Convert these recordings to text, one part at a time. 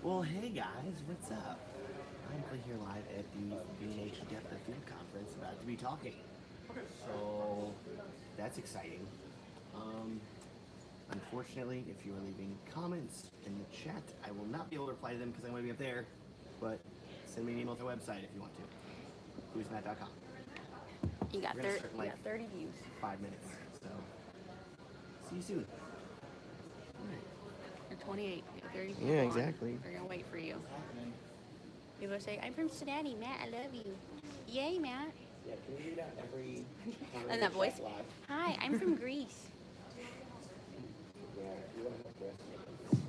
Well, hey guys, what's up? I'm Clay here live at the B&H Depth of Field Conference, about to be talking. So that's exciting. Um, Unfortunately, if you are leaving comments in the chat, I will not be able to reply to them because I'm going to be up there. But send me an email to our website if you want to. WhoisMatt.com. You got, We're gonna start in like 30 views. 5 minutes. So see you soon. You're 28. You got 30 people Yeah, on. exactly. They're gonna wait for you. People say, "I'm from Cincinnati, Matt. I love you." Yay, Matt. Yeah, can you read out every And that voice. Hi, I'm from Greece. Yeah, you want to help the rest of it.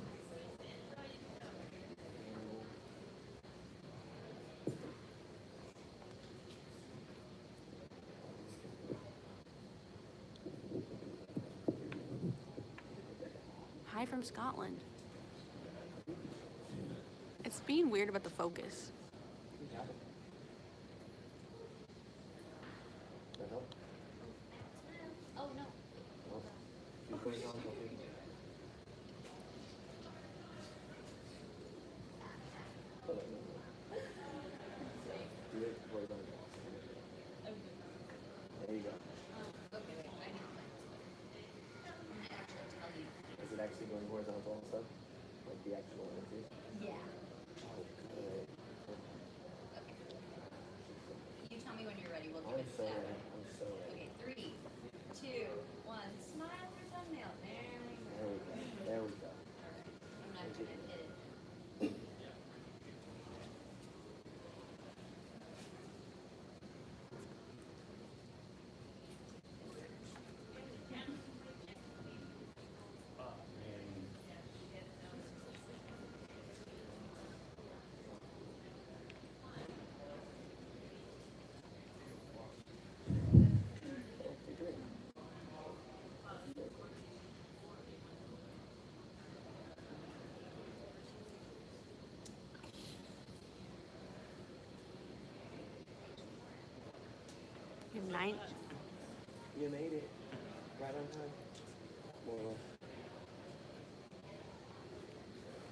Hi from Scotland. It's being weird about the focus. That help? Oh no. Oh. You put it on, okay. Do it horizontal. There you go. Is it actually going horizontal also? Like the actual interview? Yeah. Oh, good. You tell me when you're ready. We'll give I'm it so 7. ready. I'm so ready. Okay, 3, 2, 1. Smile for thumbnail. There we go. There we go. There we go. I'm not gonna hit it. You have 9. You made it. Right on time. More or less.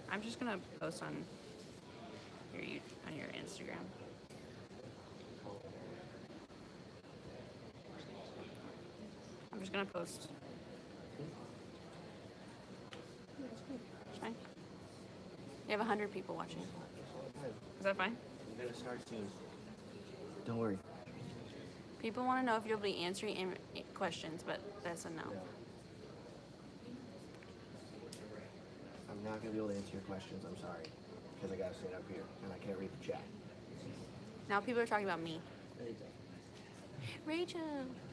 I'm just gonna post on your Instagram. I'm just gonna post. It's fine. You have 100 people watching. Is that fine? I'm gonna start soon. Don't worry. People want to know if you'll be answering questions, but that's a no. No. I'm not gonna be able to answer your questions. I'm sorry, because I gotta sit up here and I can't read the chat. Now people are talking about me. There you go. Rachel.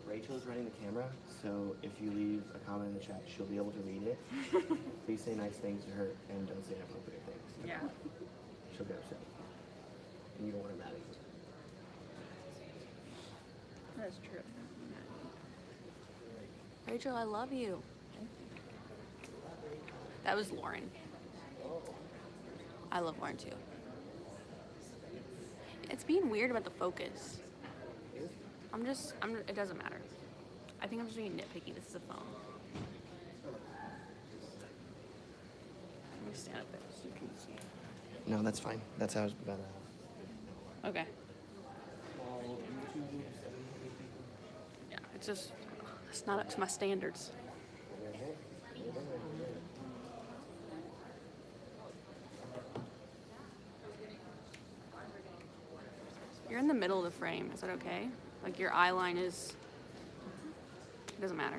Rachel's running the camera, so if you leave a comment in the chat, she'll be able to read it. Please say nice things to her and don't say inappropriate things. Yeah. She'll get upset. And you don't want her mad at you. That's true. Rachel, I love you. That was Lauren. I love Lauren too. It's being weird about the focus. It doesn't matter. I think I'm just being nitpicky. This is a phone. Let me stand up there so you can see. No, that's fine. That's how it's better. Okay. Yeah, it's not up to my standards. You're in the middle of the frame. Is that okay? Like your eye line is. It doesn't matter.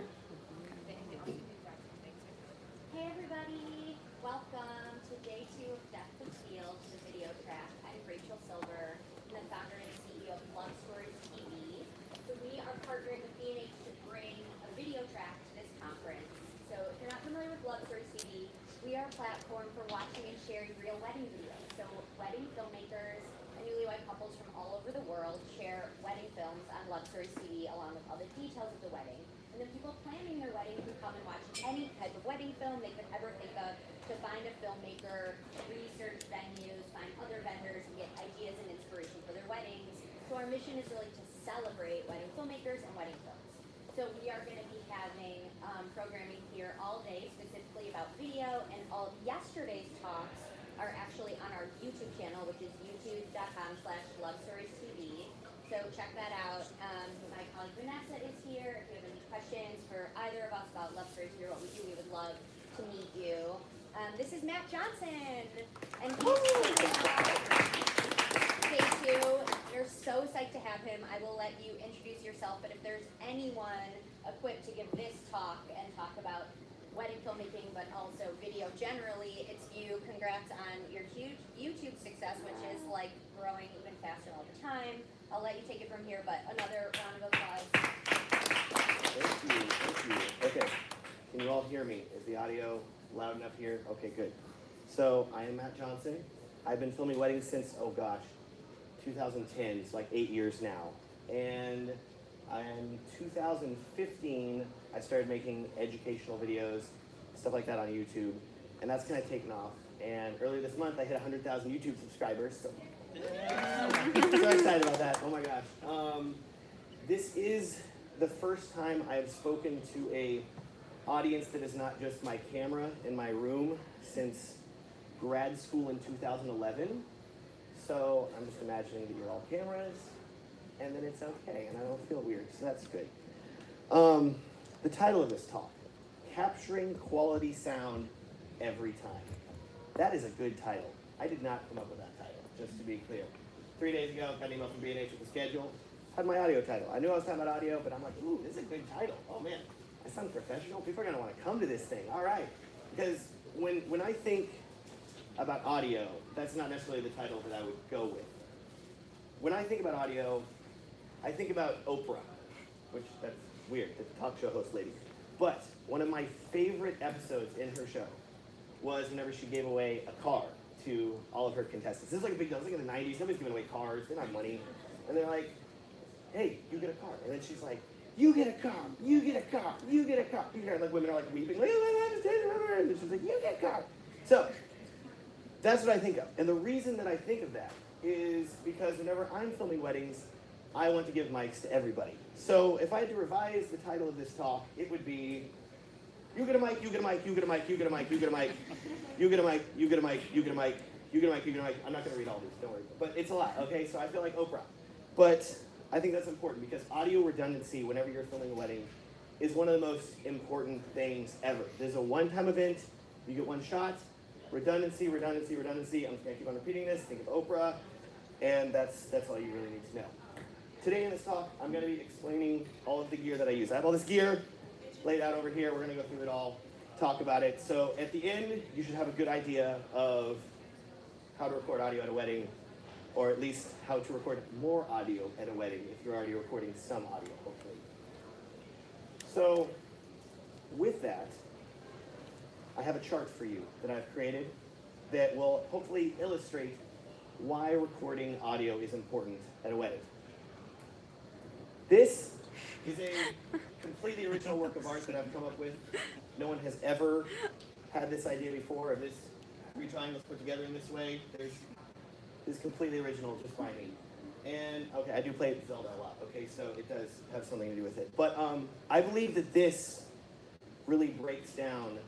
Hey everybody, welcome to day 2 of Depth of Field, the video track. I'm Rachel Silver, I'm the founder and CEO of Love Stories TV. So we are partnering with B&H to bring a video track to this conference. So if you're not familiar with Love Stories TV, we are a platform for watching and sharing real wedding videos. So wedding filmmakers and newlywed couples from all over the world share wedding films on Love Stories TV along with all the details of the wedding. And then people planning their wedding can come and watch any type of wedding film they could ever think of to find a filmmaker, research venues, find other vendors, and get ideas and inspiration for their weddings. So our mission is really to celebrate wedding filmmakers and wedding films. So we are going to be having programming here all day, specifically about video, and all of yesterday's talks are actually on our YouTube channel, which is youtube.com/lovestoriestv. So check that out. My colleague Vanessa is here. If you have any questions for either of us about Love Stories here, what we do, we would love to meet you. This is Matt Johnson, and he's day 2. We're so psyched to have him. I will let you introduce yourself, but if there's anyone equipped to give this talk and talk about wedding filmmaking, but also video generally, it's you. Congrats on your huge YouTube success, which is like growing even faster all the time. I'll let you take it from here, but another round of applause. Thank you. Okay, can you all hear me? Is the audio loud enough here? Okay, good. So I am Matt Johnson. I've been filming weddings since, 2010, so like 8 years now. And in 2015, I started making educational videos, stuff like that on YouTube, and that's kind of taken off. And earlier this month, I hit 100,000 YouTube subscribers, so so excited about that. Oh my gosh. This is the first time I've spoken to a audience that is not just my camera in my room since grad school in 2011. So I'm just imagining that you're all cameras, and then it's okay, and I don't feel weird, so that's good. The title of this talk, Capturing Quality Sound Every Time. That is a good title. I did not come up with that title, just to be clear. 3 days ago, got an email from B&H with the schedule, had my audio title. I knew I was talking about audio, but I'm like, ooh, this is a good title. Oh man, I sound professional. People are gonna wanna come to this thing, all right. Because when I think about audio, that's not necessarily the title that I would go with. When I think about audio, I think about Oprah, which that's weird, the talk show host lady. But one of my favorite episodes in her show was whenever she gave away a car to all of her contestants. This is like a big deal. It's like in the 90s, nobody's giving away cars, they don't have money. And they're like, hey, you get a car. And then she's like, you get a car, you get a car, you get a car. You get, like women are like weeping, like, oh, and she's like, you get a car. So that's what I think of. And the reason that I think of that is because whenever I'm filming weddings, I want to give mics to everybody. So if I had to revise the title of this talk, it would be, you get a mic, you get a mic, you get a mic, you get a mic, you get a mic, you get a mic, you get a mic, you get a mic, you get a mic, you get a mic. I'm not gonna read all these, don't worry. But it's a lot, okay? So I feel like Oprah. But I think that's important because audio redundancy whenever you're filming a wedding is one of the most important things ever. There's a one-time event, you get one shot, redundancy, redundancy, redundancy. I'm just gonna keep on repeating this, think of Oprah, and that's all you really need to know. Today in this talk, I'm gonna be explaining all of the gear that I use. I have all this gear laid out over here. We're gonna go through it all, talk about it. So at the end, you should have a good idea of how to record audio at a wedding, or at least how to record more audio at a wedding if you're already recording some audio, hopefully. So with that, I have a chart for you that I've created that will hopefully illustrate why recording audio is important at a wedding. This is a completely original work of art that I've come up with. No one has ever had this idea before, of this three triangles put together in this way. This is completely original, just by me. And, okay, I do play Zelda a lot, okay, so it does have something to do with it. But I believe that this really breaks down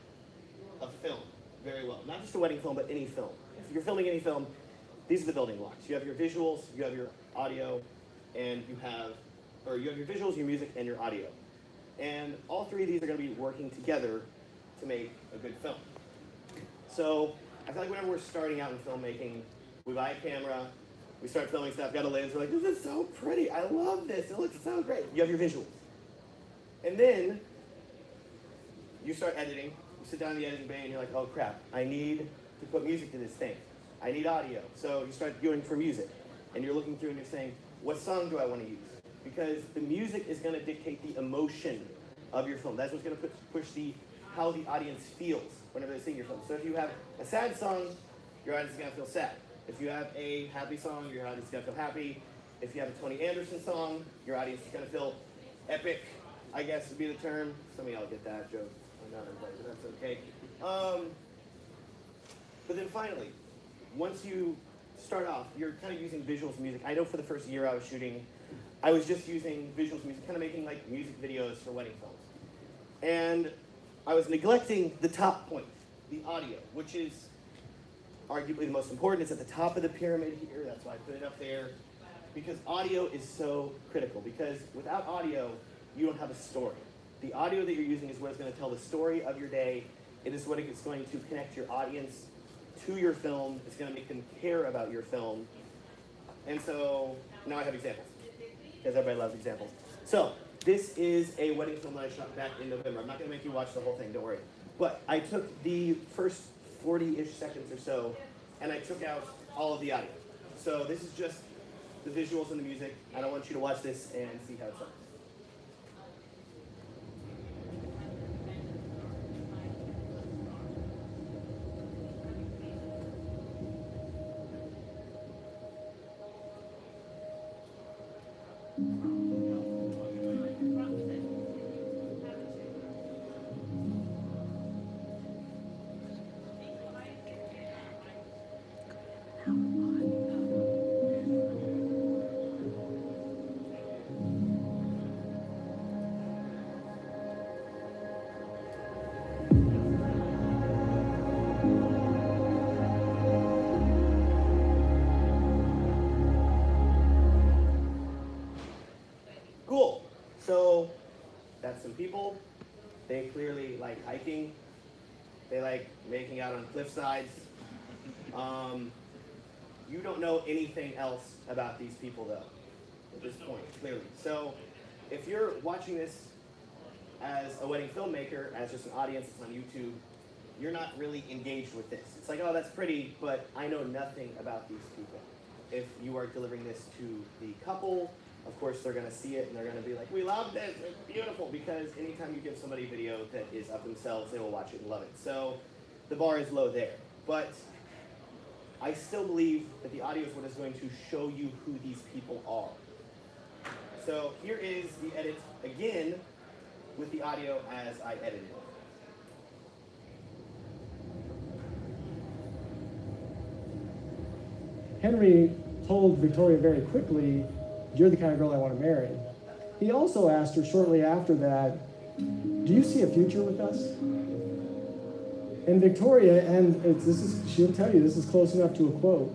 a film very well. Not just a wedding film, but any film. If you're filming any film, these are the building blocks. You have your visuals, you have your audio, and you have your visuals, your music, and your audio. And all three of these are going to be working together to make a good film. So I feel like whenever we're starting out in filmmaking, we buy a camera, we start filming stuff, got a lens, we're like, this is so pretty, I love this, it looks so great. You have your visuals. And then you start editing, you sit down in the editing bay and you're like, oh crap, I need to put music to this thing. I need audio. So you start going for music. And you're looking through and you're saying, what song do I want to use? Because the music is going to dictate the emotion of your film. That's what's going to push how the audience feels whenever they sing your film. So if you have a sad song, your audience is going to feel sad. If you have a happy song, your audience is going to feel happy. If you have a Tony Anderson song, your audience is going to feel epic, I guess would be the term. Some of y'all get that joke. Not everybody, but that's okay. But then finally, once you start off, you're kind of using visuals music. I know for the first year I was shooting, I was just using visuals music, kind of making like music videos for wedding films. And I was neglecting the top point, the audio, which is our arguably the most important. It's at the top of the pyramid here. That's why I put it up there. Because audio is so critical. Because without audio, you don't have a story. The audio that you're using is what is going to tell the story of your day. It is what is going to connect your audience to your film. It's going to make them care about your film. And so now I have examples, because everybody loves examples. So this is a wedding film that I shot back in November. I'm not going to make you watch the whole thing, don't worry. But I took the first 40-ish seconds or so, and I took out all of the audio. So this is just the visuals and the music. I don't want you to watch this and see how it sounds. Cool. So that's some people. They clearly like hiking. They like making out on cliff sides. You don't know anything else about these people though, at this point, clearly. So if you're watching this as a wedding filmmaker, as just an audience that's on YouTube, you're not really engaged with this. It's like, oh, that's pretty, but I know nothing about these people. If you are delivering this to the couple, of course they're gonna see it and they're gonna be like, we love this, it's beautiful, because anytime you give somebody a video that is of themselves, they will watch it and love it. So the bar is low there. But I still believe that the audio is what is going to show you who these people are. So here is the edit again with the audio as I edited it. Henry told Victoria very quickly, "You're the kind of girl I want to marry." He also asked her shortly after that, "Do you see a future with us?" And Victoria, and she'll tell you this is close enough to a quote,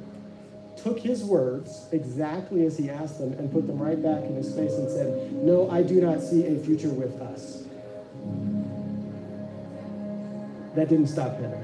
took his words exactly as he asked them and put them right back in his face and said, "No, I do not see a future with us." That didn't stop Henry.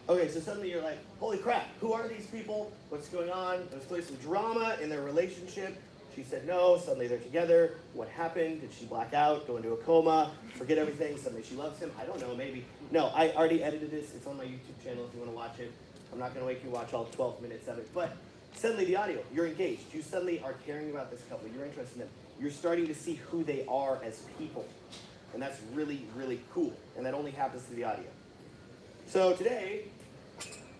Okay, so suddenly you're like, holy crap, who are these people? What's going on? There's clearly some drama in their relationship. She said no, suddenly they're together. What happened? Did she black out, go into a coma, forget everything? Suddenly she loves him? I don't know, maybe. No, I already edited this. It's on my YouTube channel if you want to watch it. I'm not going to make you watch all 12 minutes of it. But suddenly the audio, you're engaged. You suddenly are caring about this couple. You're interested in them. You're starting to see who they are as people. And that's really, really cool. And that only happens to the audio. So today,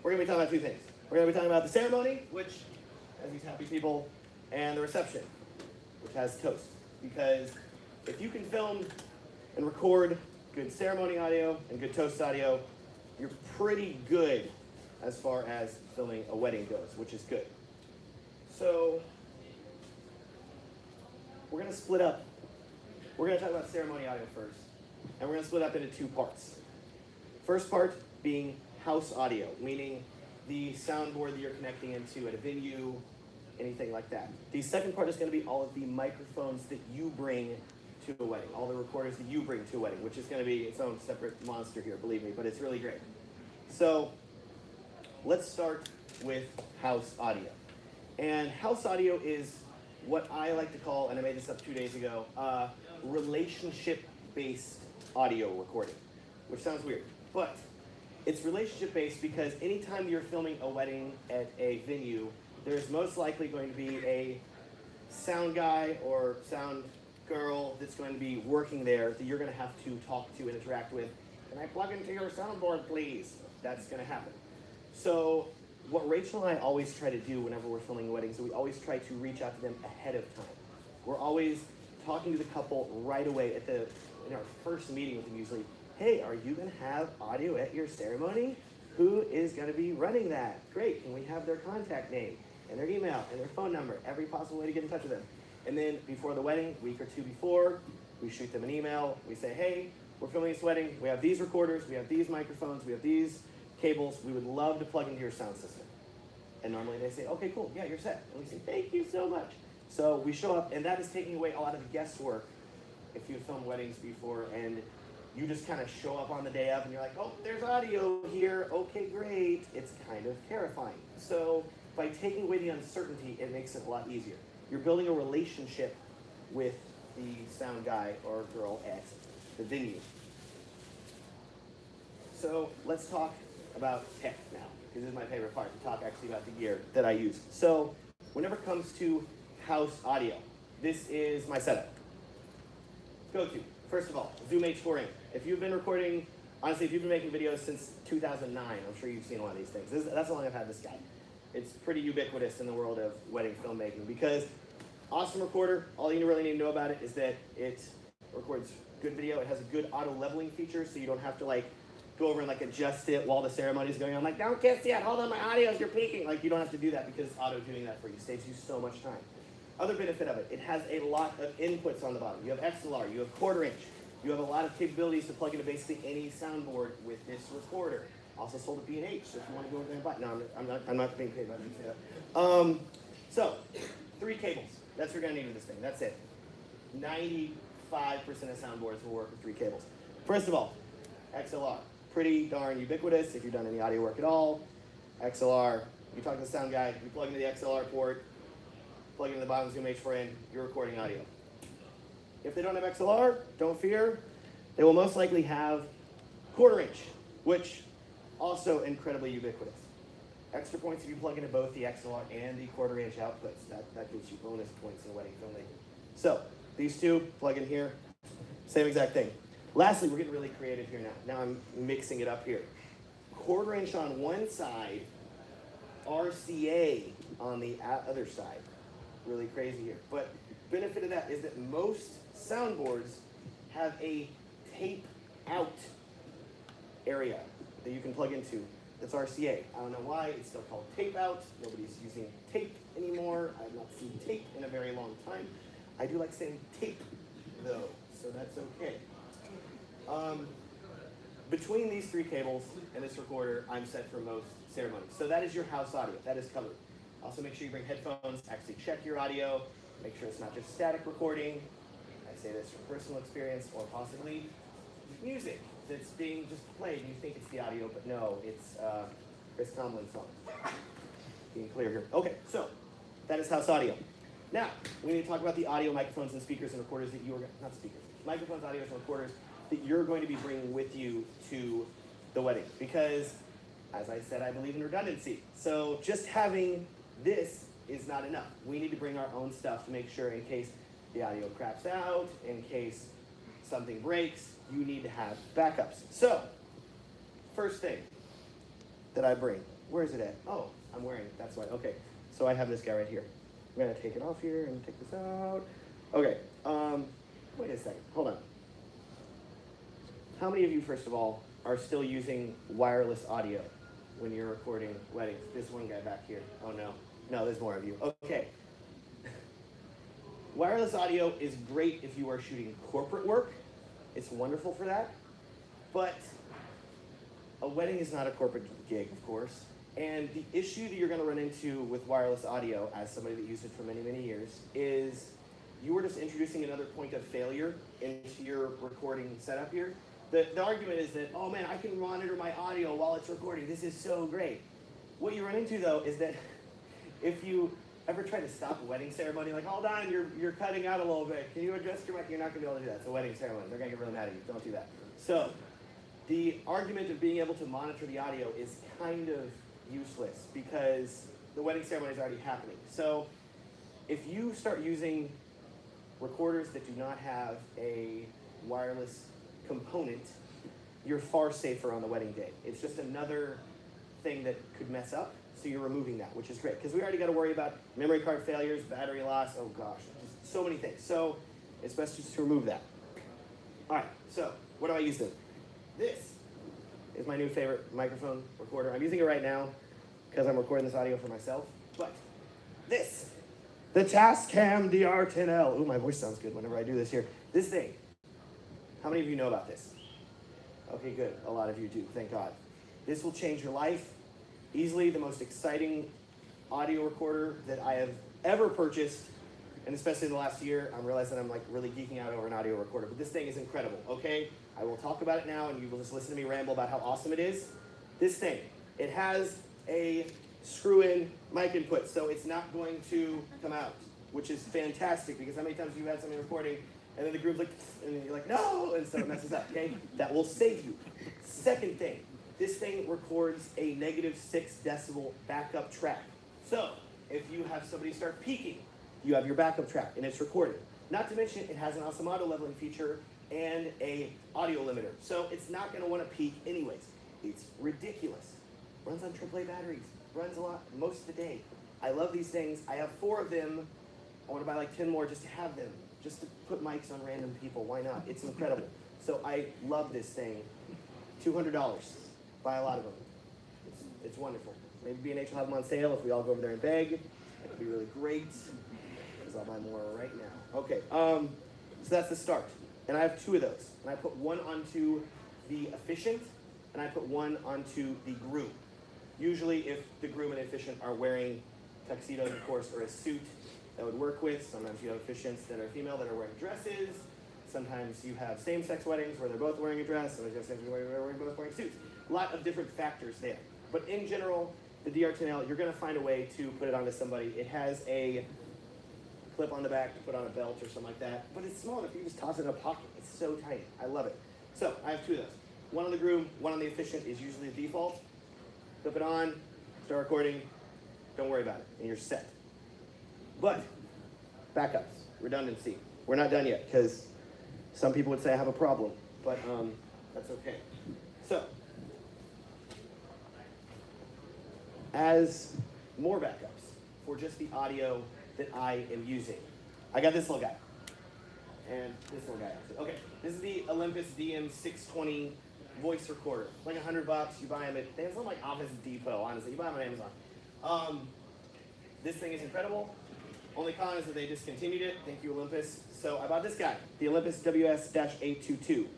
we're going to be talking about two things. We're going to be talking about the ceremony, which has these happy people, and the reception, which has toast. Because if you can film and record good ceremony audio and good toast audio, you're pretty good as far as filming a wedding goes, which is good. So we're going to split up. We're going to talk about ceremony audio first, and we're going to split up into two parts. First part being house audio, meaning the soundboard that you're connecting into at a venue, anything like that. The second part is going to be all of the microphones that you bring to a wedding, all the recorders that you bring to a wedding, which is going to be its own separate monster here, believe me, but it's really great. So let's start with house audio. And house audio is what I like to call, and I made this up 2 days ago, relationship-based audio recording, which sounds weird, but it's relationship-based because anytime you're filming a wedding at a venue, there's most likely going to be a sound guy or sound girl that's going to be working there that you're going to have to talk to and interact with. Can I plug into your soundboard, please? That's going to happen. So what Rachel and I always try to do whenever we're filming weddings is we always try to reach out to them ahead of time. We're always talking to the couple right away in our first meeting with them usually. Hey, are you going to have audio at your ceremony? Who is going to be running that? Great, can we have their contact name? and their email, and their phone number, every possible way to get in touch with them. And then before the wedding, a week or two before, we shoot them an email. We say, hey, we're filming this wedding. We have these recorders. We have these microphones. We have these cables. We would love to plug into your sound system. And normally they say, okay, cool. Yeah, you're set. And we say, thank you so much. So we show up, and that is taking away a lot of the guesswork if you've filmed weddings before, and you just kind of show up on the day of, and you're like, oh, there's audio here. Okay, great. It's kind of terrifying. So by taking away the uncertainty, it makes it a lot easier. You're building a relationship with the sound guy or girl at the venue. So let's talk about tech now, because this is my favorite part, to talk actually about the gear that I use. So whenever it comes to house audio, this is my setup. Go-to, first of all, Zoom H4n. If you've been recording, honestly, if you've been making videos since 2009, I'm sure you've seen one of these things. That's how long I've had this guy. It's pretty ubiquitous in the world of wedding filmmaking because awesome recorder. All you really need to know about it is that it records good video. It has a good auto leveling feature, so you don't have to like go over and like adjust it while the ceremony is going on. Like, don't kiss yet. Hold on, my audio is you're peaking. Like, you don't have to do that because auto doing that for you saves you so much time. Other benefit of it, it has a lot of inputs on the bottom. You have XLR, you have quarter inch. You have a lot of capabilities to plug into basically any soundboard with this recorder. Also sold at B&H, so if you want to go over there and buy it. No, I'm not being paid by them to say that. So, 3 cables. That's what you're going to need with this thing. That's it. 95% of soundboards will work with 3 cables. First of all, XLR. Pretty darn ubiquitous if you've done any audio work at all. XLR, you talk to the sound guy, you plug into the XLR port, plug into the bottom Zoom H4n, you're recording audio. If they don't have XLR, don't fear. They will most likely have quarter inch, which also incredibly ubiquitous. Extra points if you plug into both the XLR and the quarter inch outputs. That gives you bonus points in wedding filmmaking. So these two, plug in here, same exact thing. Lastly, we're getting really creative here now. Now I'm mixing it up here. Quarter inch on one side, RCA on the other side. Really crazy here. But benefit of that is that most soundboards have a tape out area that you can plug into. That's RCA. I don't know why it's still called tape out. Nobody's using tape anymore. I've not seen tape in a very long time. I do like saying tape though, so that's okay. Between these 3 cables and this recorder, I'm set for most ceremonies. So that is your house audio. That is covered. Also make sure you bring headphones, actually check your audio, make sure it's not just static recording. I say this from personal experience, or possibly music that's being just played and you think it's the audio, but no, it's Chris Tomlin's song. Being clear here. Okay, so that is house audio. Now, we need to talk about the audio, microphones, and speakers and recorders that you are, not speakers, microphones, audios, and recorders that you're going to be bringing with you to the wedding. Because, as I said, I believe in redundancy. So just having this is not enough. We need to bring our own stuff to make sure in case the audio craps out, in case something breaks, you need to have backups. So, first thing that I bring, where is it at? Oh, I'm wearing it, that's why, okay. So I have this guy right here. I'm gonna take it off here and take this out. Okay, wait a second, hold on. How many of you, first of all, are still using wireless audio when you're recording weddings? This one guy back here. Oh no, no, there's more of you. Okay. Wireless audio is great if you are shooting corporate work. It's wonderful for that. But a wedding is not a corporate gig, of course. And the issue that you're going to run into with wireless audio, as somebody that used it for many, many years, is you are just introducing another point of failure into your recording setup here. The argument is that, oh man, I can monitor my audio while it's recording. This is so great. What you run into, though, is that if you ever try to stop a wedding ceremony, like, hold on, you're cutting out a little bit. Can you adjust your mic? You're not going to be able to do that. It's a wedding ceremony. They're going to get really mad at you. Don't do that. So the argument of being able to monitor the audio is kind of useless because the wedding ceremony is already happening. So if you start using recorders that do not have a wireless component, you're far safer on the wedding day. It's just another thing that could mess up, so you're removing that, which is great, because we already got to worry about memory card failures, battery loss, oh gosh, just so many things. So it's best just to remove that. All right, so what do I use then? This is my new favorite microphone recorder. I'm using it right now because I'm recording this audio for myself, but This. The Tascam DR10L. Ooh, my voice sounds good whenever I do this here. This thing. How many of you know about this? Okay, good. A lot of you do, thank God. This will change your life. Easily the most exciting audio recorder that I have ever purchased, and especially in the last year, I'm realizing I'm like really geeking out over an audio recorder, but this thing is incredible, okay? I will talk about it now, and you will just listen to me ramble about how awesome it is. This thing, it has a screw-in mic input, so it's not going to come out, which is fantastic, because how many times have you had something recording, and then the groove's like, and you're like, no, and so it messes up, okay? That will save you. Second thing, this thing records a -6 decibel backup track. So, if you have somebody start peaking, you have your backup track, and it's recorded. Not to mention, it has an awesome auto leveling feature and a audio limiter. So, it's not gonna wanna peak anyways. It's ridiculous. Runs on AAA batteries. Runs a lot, most of the day. I love these things. I have 4 of them. I wanna buy like 10 more just to have them. Just to put mics on random people, why not? It's incredible. So I love this thing. $200. Buy a lot of them. It's wonderful. Maybe B&H will have them on sale if we all go over there and beg. It would be really great, because I'll buy more right now. Okay, so that's the start. And I have 2 of those. And I put one onto the Efficient, and I put one onto the Groom. Usually if the Groom and Efficient are wearing tuxedos, of course, or a suit, that would work with. Sometimes you have Efficients that are female that are wearing dresses. Sometimes you have same-sex weddings where they're both wearing a dress. Sometimes you have same-sex weddings where they're both wearing suits. A lot of different factors there. But in general, the DR10L, you're going to find a way to put it onto somebody. It has a clip on the back to put on a belt or something like that. But it's small enough you can just toss it in a pocket. It's so tiny. I love it. So I have 2 of those. One on the Groom, one on the Efficient is usually the default. Flip it on, start recording. Don't worry about it, and you're set. But backups, redundancy. We're not done yet, because some people would say I have a problem, but that's okay. So, as more backups for just the audio that I am using, I got this little guy, and this little guy actually. Okay, this is the Olympus DM620 voice recorder. Like $100, you buy them at, it's not like Office Depot, honestly. You buy them on Amazon. This thing is incredible. Only con is that they discontinued it. Thank you, Olympus. So I bought this guy, the Olympus WS-822. You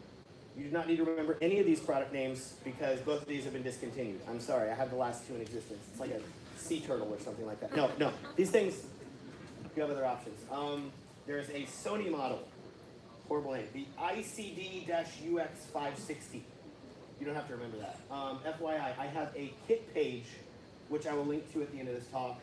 do not need to remember any of these product names because both of these have been discontinued. I'm sorry, I have the last 2 in existence. It's like a sea turtle or something like that. No. These things, you have other options. There's a Sony model, horrible name, the ICD-UX560. You don't have to remember that. FYI, I have a kit page, which I will link to at the end of this talk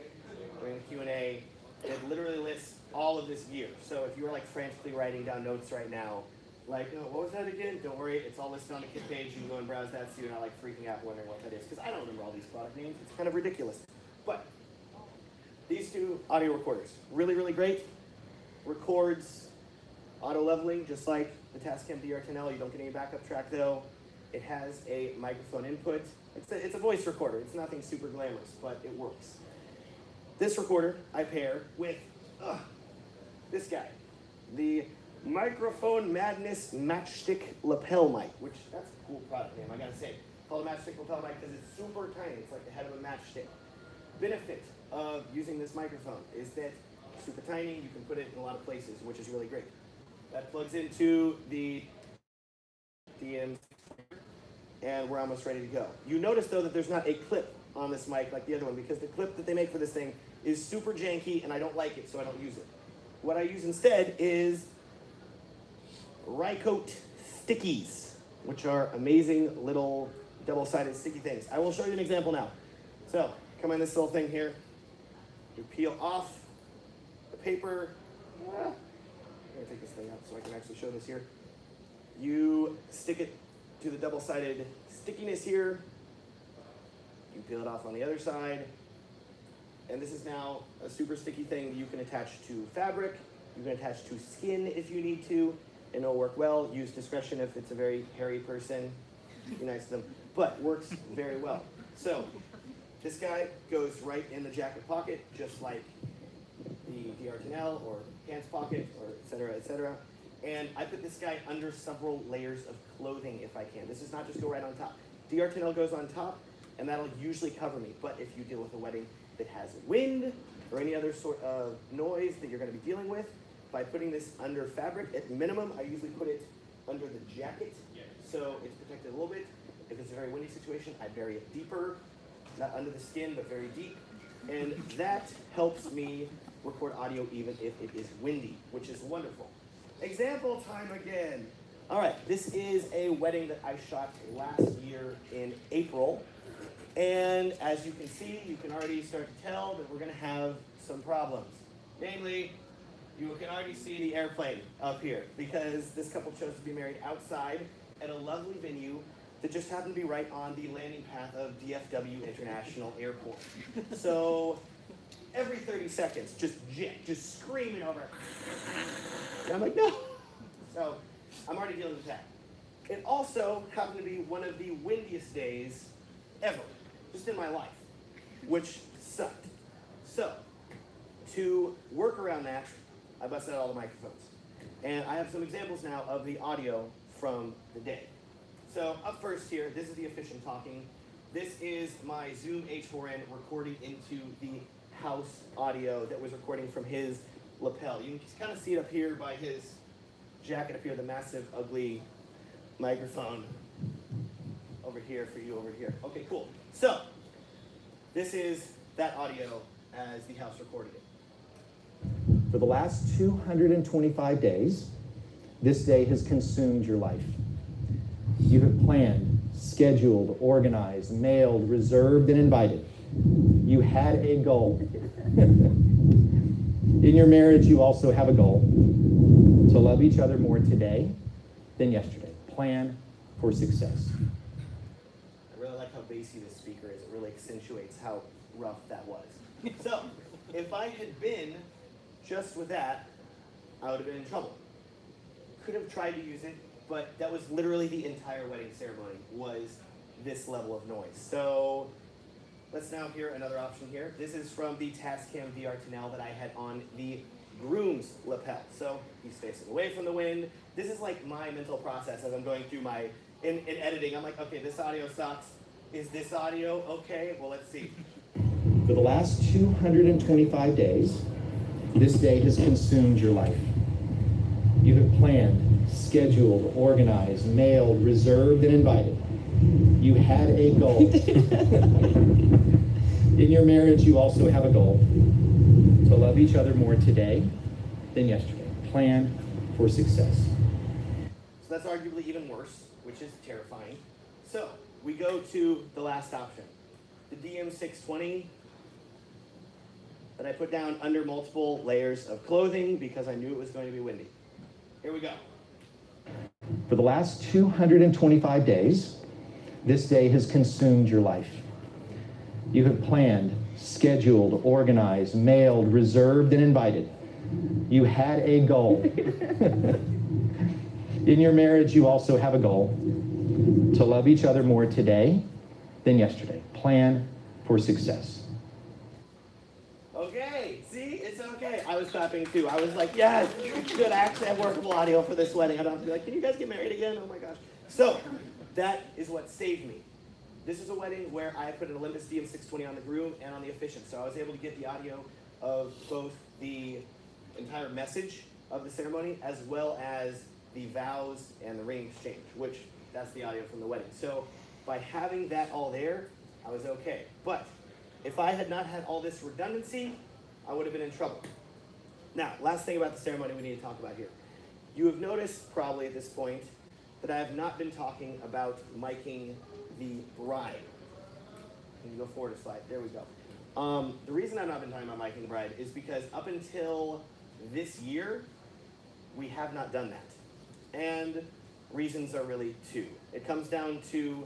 during the Q&A. It literally lists all of this gear. So if you are like frantically writing down notes right now, like, oh, what was that again? Don't worry, it's all listed on the kit page. You can go and browse that so you're not like freaking out wondering what that is. Because I don't remember all these product names. It's kind of ridiculous. But these 2 audio recorders, really, really great. Records auto leveling, just like the Tascam DR10L. You don't get any backup track though. It has a microphone input. It's a voice recorder. It's nothing super glamorous, but it works. This recorder I pair with this guy, the Microphone Madness Matchstick Lapel Mic, which that's a cool product name, I gotta say. It's called a Matchstick Lapel Mic because it's super tiny. It's like the head of a matchstick. Benefit of using this microphone is that it's super tiny. You can put it in a lot of places, which is really great. That plugs into the DM, and we're almost ready to go. You notice though that there's not a clip on this mic like the other one because the clip that they make for this thing is super janky and I don't like it, so I don't use it. What I use instead is Rycote Stickies, which are amazing little double-sided sticky things. I will show you an example now. So, come in this little thing here. You peel off the paper. I'm gonna take this thing out so I can actually show this here. You stick it to the double-sided stickiness here. You peel it off on the other side. And this is now a super sticky thing that you can attach to fabric. You can attach to skin if you need to, and it'll work well. Use discretion if it's a very hairy person. Be nice to them, but works very well. So this guy goes right in the jacket pocket, just like the DR10L or pants pocket, or et cetera, et cetera. And I put this guy under several layers of clothing if I can. This does not just go right on top. DR10L goes on top, and that'll usually cover me. But if you deal with a wedding that has wind or any other sort of noise that you're going to be dealing with by putting this under fabric. At minimum, I usually put it under the jacket, so it's protected a little bit. If it's a very windy situation, I bury it deeper, not under the skin, but very deep. And that helps me record audio even if it is windy, which is wonderful. Example time again. All right, this is a wedding that I shot last year in April. And as you can see, you can already start to tell that we're gonna have some problems. Namely, you can already see the airplane up here because this couple chose to be married outside at a lovely venue that just happened to be right on the landing path of DFW International Airport. So every 30 seconds, just screaming over. And I'm like, no. So I'm already dealing with that. It also happened to be one of the windiest days ever, just in my life, which sucked. So to work around that, I busted out all the microphones. And I have some examples now of the audio from the day. So up first here, this is the efficient talking. This is my Zoom H4n recording into the house audio that was recording from his lapel. You can kind of see it up here by his jacket up here, the massive, ugly microphone over here for you over here. Okay, cool. So this is that audio as the house recorded it. For the last 225 days, this day has consumed your life. You have planned, scheduled, organized, mailed, reserved, and invited. You had a goal. In your marriage, you also have a goal to love each other more today than yesterday. Plan for success. I really like how bassy this speaker is. It really accentuates how rough that was. So, if I had been just with that, I would have been in trouble. Could have tried to use it, but that was literally the entire wedding ceremony was this level of noise. So let's now hear another option here. This is from the Tascam VR10L that I had on the groom's lapel. So he's facing away from the wind. This is like my mental process as I'm going through my, in editing, I'm like, okay, this audio sucks. Is this audio okay? Well, let's see. For the last 225 days, this day has consumed your life. You have planned, scheduled, organized, mailed, reserved, and invited. You had a goal. In your marriage, you also have a goal to love each other more today than yesterday. Plan for success. So that's arguably even worse, which is terrifying. So we go to the last option, the DM620 that I put down under multiple layers of clothing because I knew it was going to be windy. Here we go. For the last 225 days, this day has consumed your life. You have planned, scheduled, organized, mailed, reserved, and invited. You had a goal. In your marriage, you also have a goal to love each other more today than yesterday. Plan for success. Okay, see, it's okay. I was clapping too. I was like, yes, good. I actually have workable audio for this wedding. I don't have to be like, can you guys get married again? Oh my gosh. So that is what saved me. This is a wedding where I put an Olympus DM620 on the groom and on the efficient. So I was able to get the audio of both the entire message of the ceremony as well as the vows and the ring exchange, which that's the audio from the wedding. So by having that all there, I was okay. But if I had not had all this redundancy, I would have been in trouble. Now, last thing about the ceremony we need to talk about here. You have noticed probably at this point that I have not been talking about miking the bride. Can you go forward a slide? There we go. The reason I've not been talking about miking the bride is because up until this year, we have not done that. And reasons are really two. It comes down to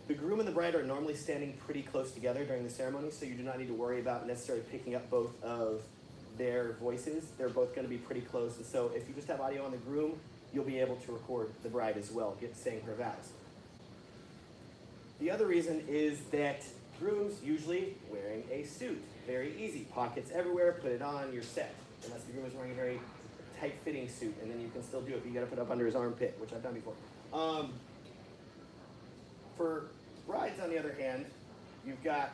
the groom and the bride are normally standing pretty close together during the ceremony, so you do not need to worry about necessarily picking up both of their voices. They're both going to be pretty close, and so if you just have audio on the groom, you'll be able to record the bride as well, saying her vows. The other reason is that groom's usually wearing a suit. Very easy. Pockets everywhere, put it on, you're set. Unless the groom is wearing a very tight-fitting suit, and then you can still do it, but you got to put it up under his armpit, which I've done before. For brides, on the other hand, you've got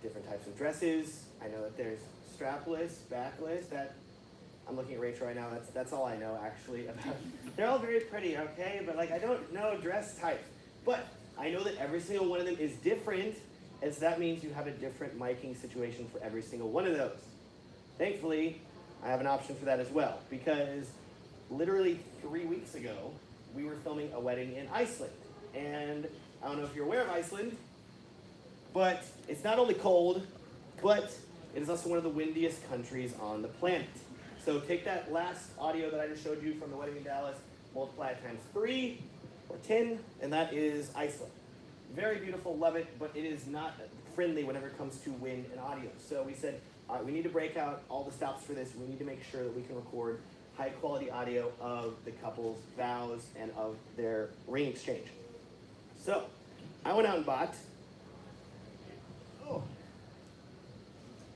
different types of dresses. I know that there's strapless, backless. That I'm looking at Rachel right now. That's all I know actually about. They're all very pretty, okay? But like I don't know dress types. But I know that every single one of them is different, and so that means you have a different miking situation for every single one of those. Thankfully, I have an option for that as well, because literally 3 weeks ago, we were filming a wedding in Iceland. And I don't know if you're aware of Iceland, but it's not only cold, but it is also one of the windiest countries on the planet. So take that last audio that I just showed you from the wedding in Dallas, multiply it times 3 or 10, and that is Iceland. Very beautiful, love it, but it is not friendly whenever it comes to wind and audio. So we said, all right, we need to break out all the stops for this. We need to make sure that we can record high quality audio of the couple's vows and of their ring exchange. So I went out and bought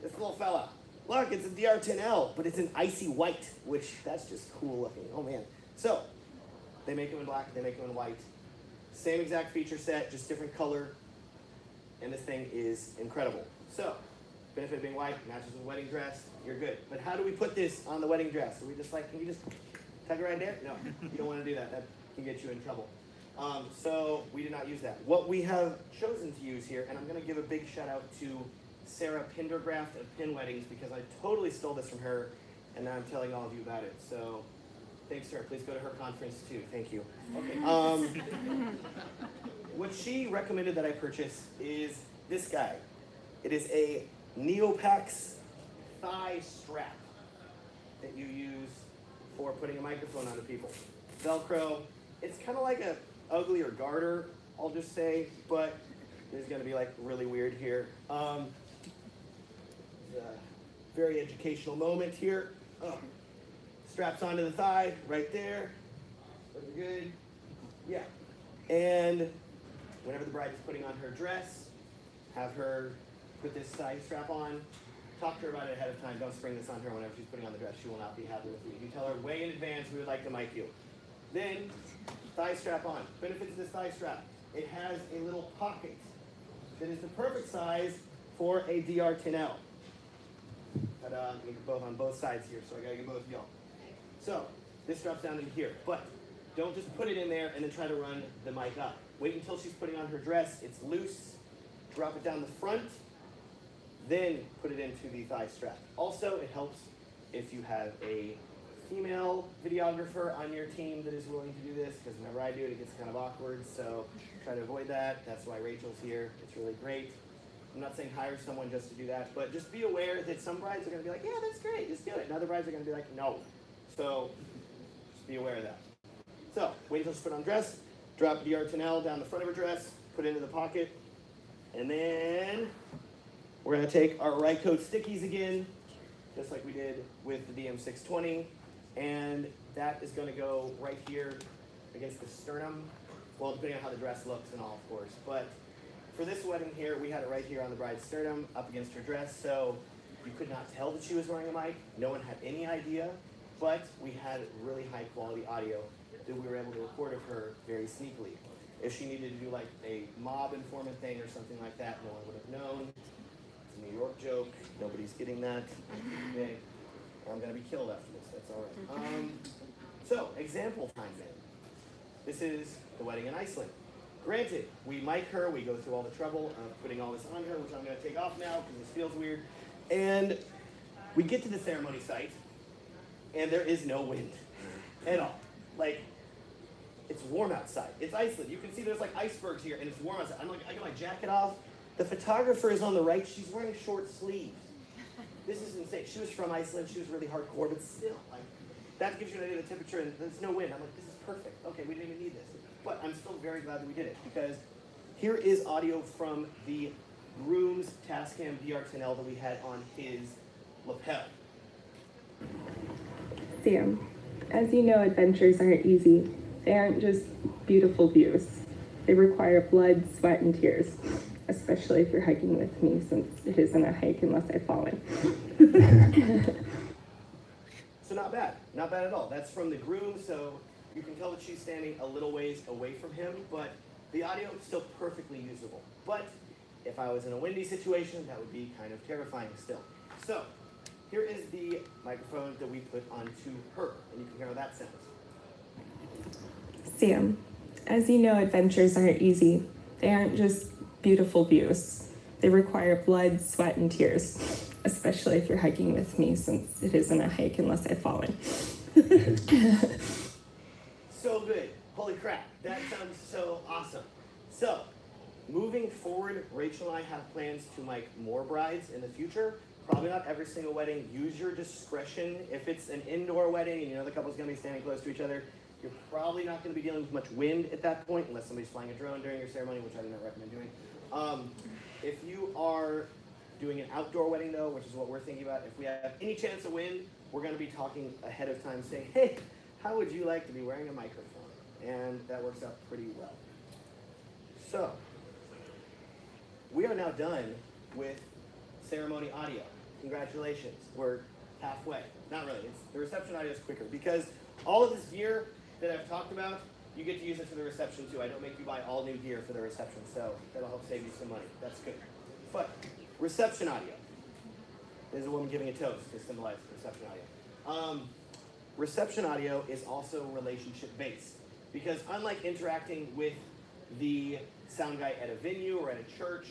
this little fella. Look, it's a DR10L, but it's an icy white, which that's just cool looking. Oh man. So they make them in black, they make them in white. Same exact feature set, just different color. And this thing is incredible. So, benefit of being white, matches with the wedding dress, you're good. But how do we put this on the wedding dress? Are we just like, can you just tuck it right there? No, you don't want to do that. That can get you in trouble. So we did not use that. What we have chosen to use here, and I'm going to give a big shout out to Sarah Pendergraft of Pin Weddings, because I totally stole this from her, and now I'm telling all of you about it. So thanks, Sarah. Please go to her conference too. Thank you. Okay. What she recommended that I purchase is this guy. It is a Neopax thigh strap that you use for putting a microphone onto people. Velcro. It's kind of like a uglier garter, I'll just say, but there's going to be like really weird here. Very educational moment here. Straps onto the thigh right there. Looking good. Yeah. And whenever the bride is putting on her dress, have her put this side strap on. Talk to her about it ahead of time. Don't spring this on her whenever she's putting on the dress. She will not be happy with you. You tell her way in advance we would like to mic you. Then, thigh strap on. Benefits of this thigh strap. It has a little pocket that is the perfect size for a DR10L. But we get both on both sides here, so I gotta get both of y'all. So, this drops down into here. But don't just put it in there and then try to run the mic up. Wait until she's putting on her dress. It's loose. Drop it down the front. Then put it into the thigh strap. Also, it helps if you have a female videographer on your team that is willing to do this, because whenever I do it, it gets kind of awkward, so try to avoid that. That's why Rachel's here. It's really great. I'm not saying hire someone just to do that, but just be aware that some brides are going to be like, yeah, that's great, just do it. And other brides are going to be like, no. So just be aware of that. So wait until she's put on dress, drop the DR10L down the front of her dress, put it into the pocket, and then we're going to take our right coat stickies again, just like we did with the DM620, and that is going to go right here against the sternum, well, depending on how the dress looks and all, of course. But for this wedding here, we had it right here on the bride's sternum, up against her dress, so you could not tell that she was wearing a mic. No one had any idea, but we had really high quality audio that we were able to record of her very sneakily. If she needed to do like a mob informant thing or something like that, no one would have known. It's a New York joke. Nobody's getting that. Okay. I'm going to be killed after this. That's all right. So, example time then. This is the wedding in Iceland. Granted, we mic her. We go through all the trouble of putting all this on her, which I'm going to take off now because this feels weird. And we get to the ceremony site, and there is no wind at all. Like, it's warm outside. It's Iceland. You can see there's like icebergs here, and it's warm outside. I'm like, I got my jacket off. The photographer is on the right. She's wearing short sleeves. This is insane. She was from Iceland. She was really hardcore, but still, like, that gives you an idea of the temperature, and there's no wind. I'm like, this is perfect. Okay, we didn't even need this. But I'm still very glad that we did it, because here is audio from the groom's Tascam DR10L that we had on his lapel. Sam, as you know, adventures aren't easy. They aren't just beautiful views. They require blood, sweat, and tears, especially if you're hiking with me, since it isn't a hike unless I've fallen. So not bad. Not bad at all. That's from the groom, so you can tell that she's standing a little ways away from him, but the audio is still perfectly usable. But If I was in a windy situation, that would be kind of terrifying still. So, here is the microphone that we put onto her, and you can hear how that sounds. Sam, as you know, adventures aren't easy. They aren't just beautiful views. They require blood, sweat, and tears, especially if you're hiking with me, since it isn't a hike unless I've fallen. So good. Holy crap. That sounds so awesome. So, moving forward, Rachel and I have plans to make more brides in the future. Probably not every single wedding. Use your discretion. If it's an indoor wedding and you know the couple's going to be standing close to each other, you're probably not going to be dealing with much wind at that point, unless somebody's flying a drone during your ceremony, which I do not recommend doing. If you are doing an outdoor wedding, though, which is what we're thinking about, if we have any chance of wind, we're going to be talking ahead of time, saying, hey, how would you like to be wearing a microphone? And that works out pretty well. So, we are now done with ceremony audio. Congratulations, we're halfway. Not really, the reception audio is quicker because all of this gear that I've talked about, you get to use it for the reception too. I don't make you buy all new gear for the reception, so that'll help save you some money. That's good. But reception audio. There's a woman giving a toast to symbolize reception audio. Reception audio is also relationship based because unlike interacting with the sound guy at a venue or at a church,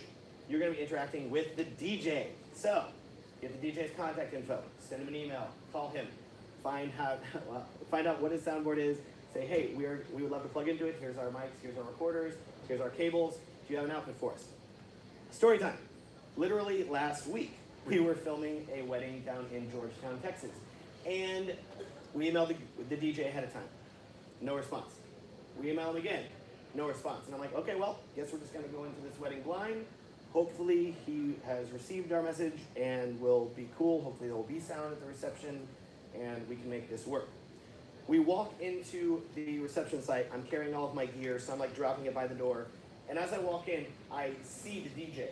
you're going to be interacting with the DJ. So, get the DJ's contact info, send him an email, call him, find out what his soundboard is, say, hey, we would love to plug into it, here's our mics, here's our recorders, here's our cables, do you have an output for us? Story time. Literally last week, we were filming a wedding down in Georgetown, Texas, and we emailed the DJ ahead of time. No response. We email him again. No response. And I'm like, okay, well, guess we're just going to go into this wedding blind. Hopefully he has received our message and will be cool. Hopefully there will be sound at the reception and we can make this work. We walk into the reception site. I'm carrying all of my gear, so I'm like dropping it by the door. And as I walk in, I see the DJ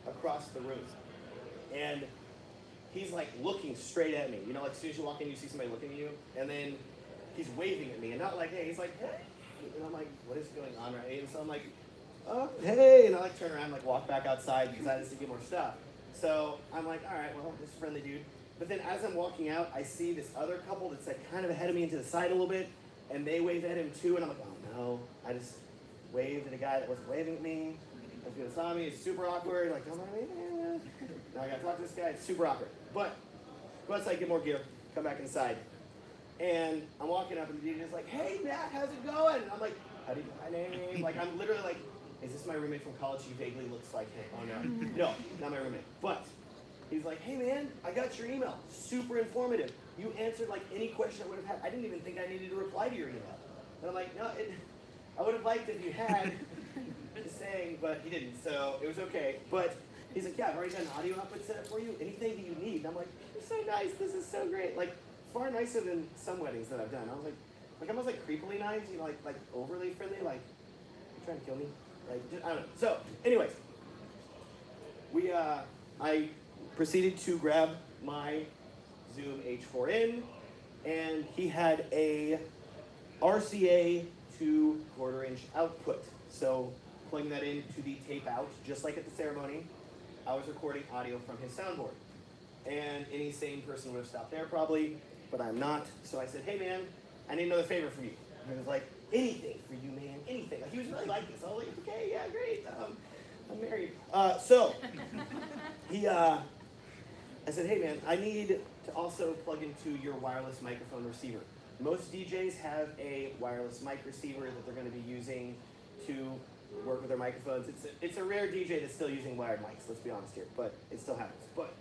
across the room. And he's like looking straight at me. You know, like as soon as you walk in, you see somebody looking at you. And then he's waving at me. And not like, hey, he's like, hey. And I'm like, what is going on right now? And so I'm like, oh, hey. And I like turn around, like walk back outside because I had to get more stuff. So I'm like, all right, well, this is a friendly dude. But then as I'm walking out, I see this other couple that's like kind of ahead of me and to the side a little bit. And they wave at him too. And I'm like, oh no. I just waved at a guy that wasn't waving at me. If he saw me, it's super awkward. Like, don't mind me. Now I gotta talk to this guy. It's super awkward. But go outside, get more gear, come back inside. And I'm walking up and the DJ's like, hey Matt, how's it going? And I'm like, how do you know my name? Like I'm literally like, is this my roommate from college? He vaguely looks like him. Oh no. No, not my roommate. But he's like, hey man, I got your email. Super informative. You answered like any question I would have had. I didn't even think I needed to reply to your email. And I'm like, no, I would have liked if you had. Just saying, but he didn't, so it was okay. But he's like, yeah, I've already got an audio output set up for you. Anything that you need. And I'm like, you're so nice. This is so great. Like, far nicer than some weddings that I've done. I was like almost like creepily nice, you know, like overly friendly. Like, you trying to kill me? Like, just, I don't know. So, anyways, I proceeded to grab my Zoom H4n, and he had a RCA 2/4 inch output. So plugging that into the tape out, just like at the ceremony, I was recording audio from his soundboard. And any sane person would have stopped there probably, but I'm not. So I said, hey man, I need another favor from you. And he was like, anything for you, man, anything. Like, he was really like this. I was like, okay, yeah, great. I'm married. I said, hey man, I need to also plug into your wireless microphone receiver. Most DJs have a wireless mic receiver that they're going to be using to work with their microphones. It's a rare DJ that's still using wired mics, let's be honest here, but it still happens. But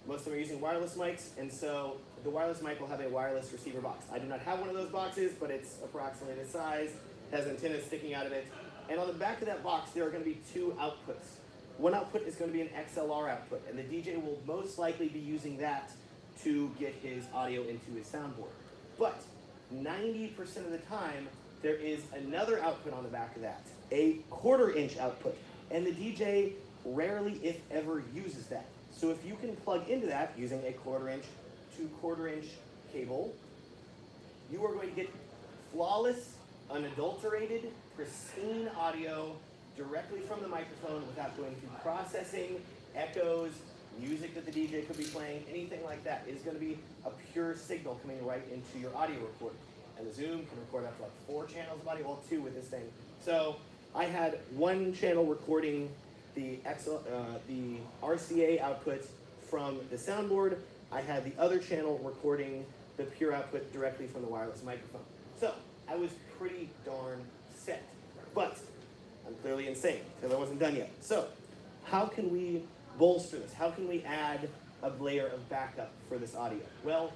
most of them are using wireless mics, and so the wireless mic will have a wireless receiver box. I do not have one of those boxes, but it's approximately this size, has antennas sticking out of it, and on the back of that box there are going to be two outputs. One output is going to be an XLR output, and the DJ will most likely be using that to get his audio into his soundboard. But 90% of the time, there is another output on the back of that, a 1/4 inch output, and the DJ rarely, if ever, uses that. So if you can plug into that using a 1/4 inch to 1/4 inch cable, you are going to get flawless, unadulterated, pristine audio directly from the microphone without going through processing, echoes, music that the DJ could be playing, anything like that. It is going to be a pure signal coming right into your audio recorder. And the Zoom can record up to like 4 channels of audio, well 2 with this thing. So I had one channel recording the RCA output from the soundboard. I had the other channel recording the pure output directly from the wireless microphone. So I was pretty darn set. But I'm clearly insane because I wasn't done yet. So how can we bolster this? How can we add a layer of backup for this audio? Well,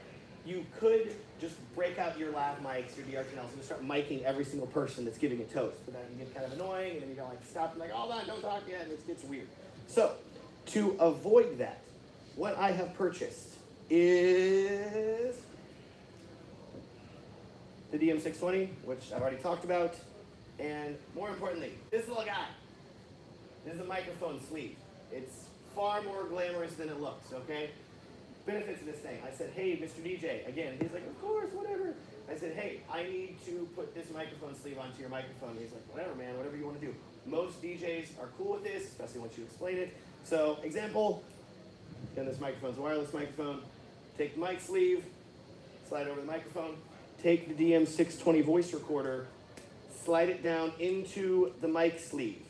you could just break out your lav mics, your DR10Ls, and just start miking every single person that's giving a toast. But then you get kind of annoying, and then you gotta like stop and like, hold on, don't talk yet, and it gets weird. So, to avoid that, what I have purchased is the DM620, which I've already talked about, and more importantly, this little guy. This is a microphone sleeve. It's far more glamorous than it looks, okay? Benefits of this thing. I said, hey, Mr. DJ. Again, he's like, of course, whatever. I said, hey, I need to put this microphone sleeve onto your microphone. He's like, whatever, man, whatever you want to do. Most DJs are cool with this, especially once you explain it. So, example, again, this microphone's a wireless microphone. Take the mic sleeve, slide over the microphone. Take the DM620 voice recorder, slide it down into the mic sleeve.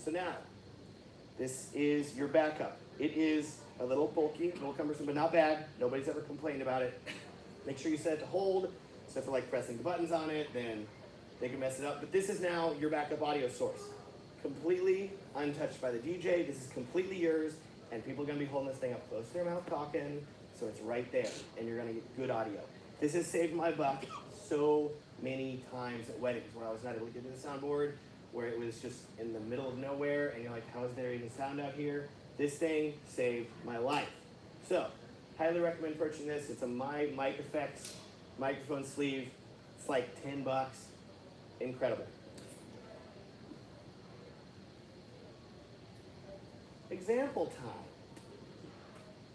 So now, this is your backup. It is a little bulky, a little cumbersome, but not bad. Nobody's ever complained about it. Make sure you set it to hold. So if you're like pressing the buttons on it, then they can mess it up. But this is now your backup audio source. Completely untouched by the DJ. This is completely yours. And people are going to be holding this thing up close to their mouth talking. So it's right there. And you're going to get good audio. This has saved my buck so many times at weddings where I was not able to get to the soundboard, where it was just in the middle of nowhere, and you're like, how is there even sound out here? This thing saved my life. So, highly recommend purchasing this. It's a My Mic Effects microphone sleeve. It's like 10 bucks. Incredible. Example time.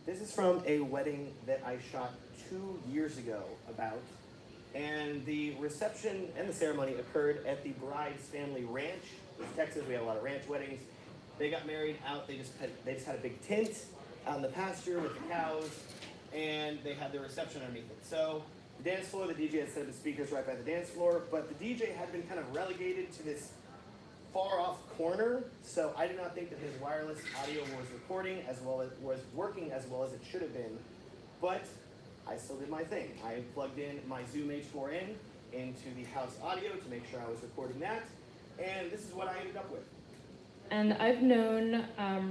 This is from a wedding that I shot 2 years ago about. And the reception and the ceremony occurred at the bride's family ranch. In Texas, we have a lot of ranch weddings. They got married out, they just had a big tent out in the pasture with the cows, and they had their reception underneath it. So the dance floor, the DJ had set up the speakers right by the dance floor, but the DJ had been kind of relegated to this far off corner, so I did not think that his wireless audio was recording as well as was working as well as it should have been, but I still did my thing. I plugged in my Zoom H4n into the house audio to make sure I was recording that, and this is what I ended up with. And I've known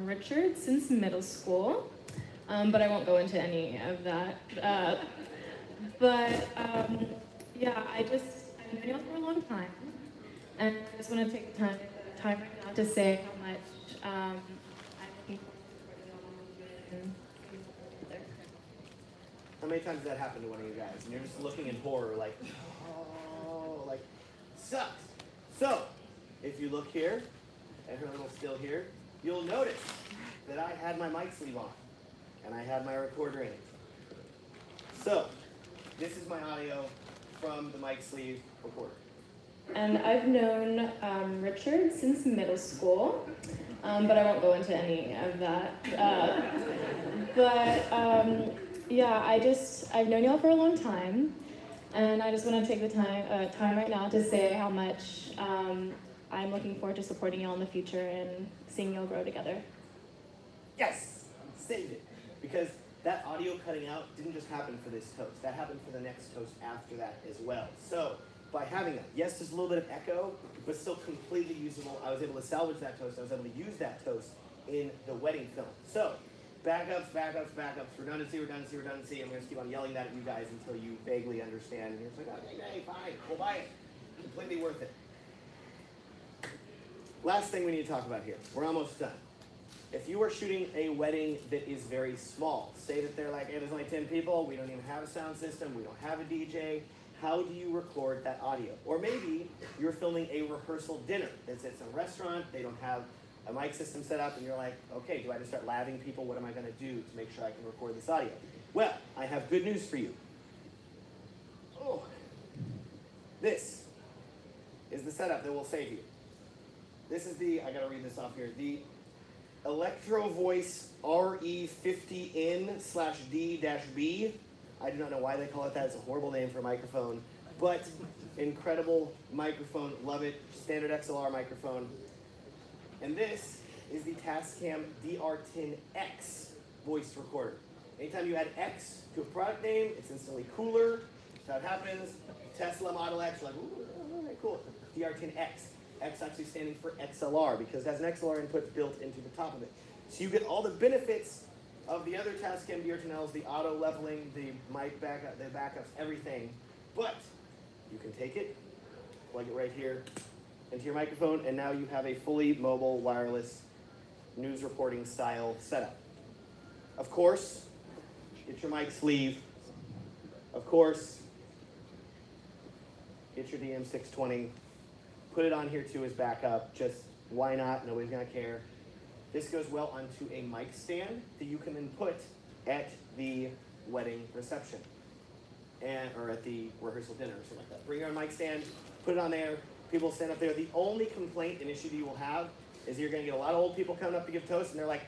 Richard since middle school, but I won't go into any of that. Yeah, I've known you for a long time, and I just want to take the time right now to say how much I'm looking forward to. How many times has that happened to one of you guys? And you're just looking in horror like, oh, like, sucks. So, if you look here, and her little still here, you'll notice that I had my mic sleeve on, and I had my recorder in it. So, this is my audio from the mic sleeve recorder. And I've known Richard since middle school, but I won't go into any of that. Yeah, I've known y'all for a long time, and I just want to take the time right now to say how much I'm looking forward to supporting y'all in the future and seeing y'all grow together. Yes! Saved it. Because that audio cutting out didn't just happen for this toast. That happened for the next toast after that as well. So, by having that, yes, there's a little bit of echo, but still completely usable. I was able to salvage that toast. I was able to use that toast in the wedding film. So, backups, redundancy. I'm going to keep on yelling that at you guys until you vaguely understand. And you're just like, okay, fine, we'll buy it. Completely worth it. Last thing we need to talk about here. We're almost done. If you are shooting a wedding that is very small, say that they're like, hey, there's only 10 people, we don't even have a sound system, we don't have a DJ, how do you record that audio? Or maybe you're filming a rehearsal dinner. It's at some restaurant, they don't have a mic system set up, and you're like, okay, do I just start laving people? What am I going to do to make sure I can record this audio? Well, I have good news for you. Oh, this is the setup that will save you. This is the, I gotta read this off here, the Electro Voice RE50N/D-B. I do not know why they call it that. It's a horrible name for a microphone, but incredible microphone. Love it. Standard XLR microphone. And this is the Tascam DR10X voice recorder. Anytime you add X to a product name, it's instantly cooler. That's how it happens. Tesla Model X, like, ooh, all right, cool. DR10X. X actually standing for XLR because it has an XLR input built into the top of it. So you get all the benefits of the other Tascam DR10Ls, the auto leveling, the mic backup, the backups, everything. But you can take it, plug it right here into your microphone, and now you have a fully mobile wireless news reporting style setup. Of course, get your mic sleeve. Of course, get your DM620. Put it on here too as backup. Just why not? Nobody's gonna care. This goes well onto a mic stand that you can then put at the wedding reception or at the rehearsal dinner or something like that. Bring your own mic stand, put it on there. People stand up there. The only complaint and issue that you will have is you're gonna get a lot of old people coming up to give toasts and they're like,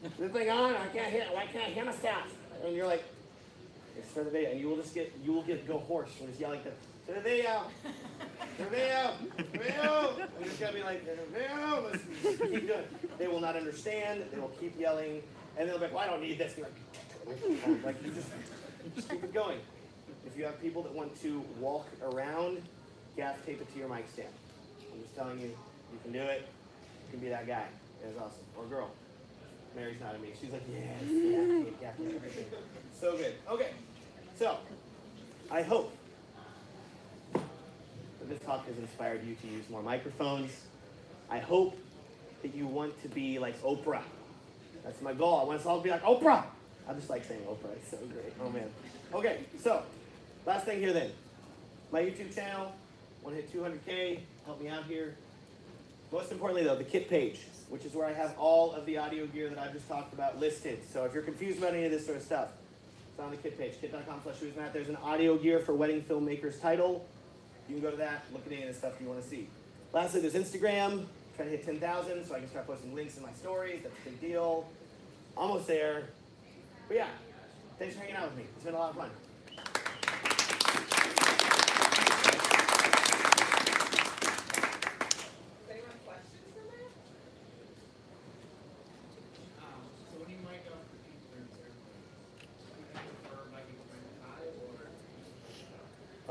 "Is this thing on? I can't hear. Why can't I hear myself?" And you're like, "It's for the video," and you will go hoarse from just yelling to the video. The video, video. You just gotta be like, the video. Let's keep doing it. They will not understand. They will keep yelling, and they'll be like, "Well, I don't need this." And you're like you just keep it going. If you have people that want to walk around, gaff tape it to your mic stand. I'm just telling you, you can do it. You can be that guy. It's awesome. Or girl. Mary's not at me. She's like, yes, gaff tape, everything. So good. Okay. So, I hope this talk has inspired you to use more microphones. I hope that you want to be like Oprah. That's my goal. I want us all to be like Oprah. I just like saying Oprah. It's so great. Oh, man. Okay, so last thing here then. My YouTube channel. Want to hit 200K. Help me out here. Most importantly, though, the kit page, which is where I have all of the audio gear that I've just talked about listed. So if you're confused about any of this sort of stuff, it's on the kit page, kit.com/WhoisMatt. There's an audio gear for wedding filmmakers title. You can go to that, look at any of the stuff you want to see. Lastly, there's Instagram. Trying to hit 10,000 so I can start posting links in my stories. That's a big deal. Almost there. But yeah, thanks for hanging out with me. It's been a lot of fun. Anyone questions for Matt? So when you mic up the people during ceremony, would you prefer miking during the tie or?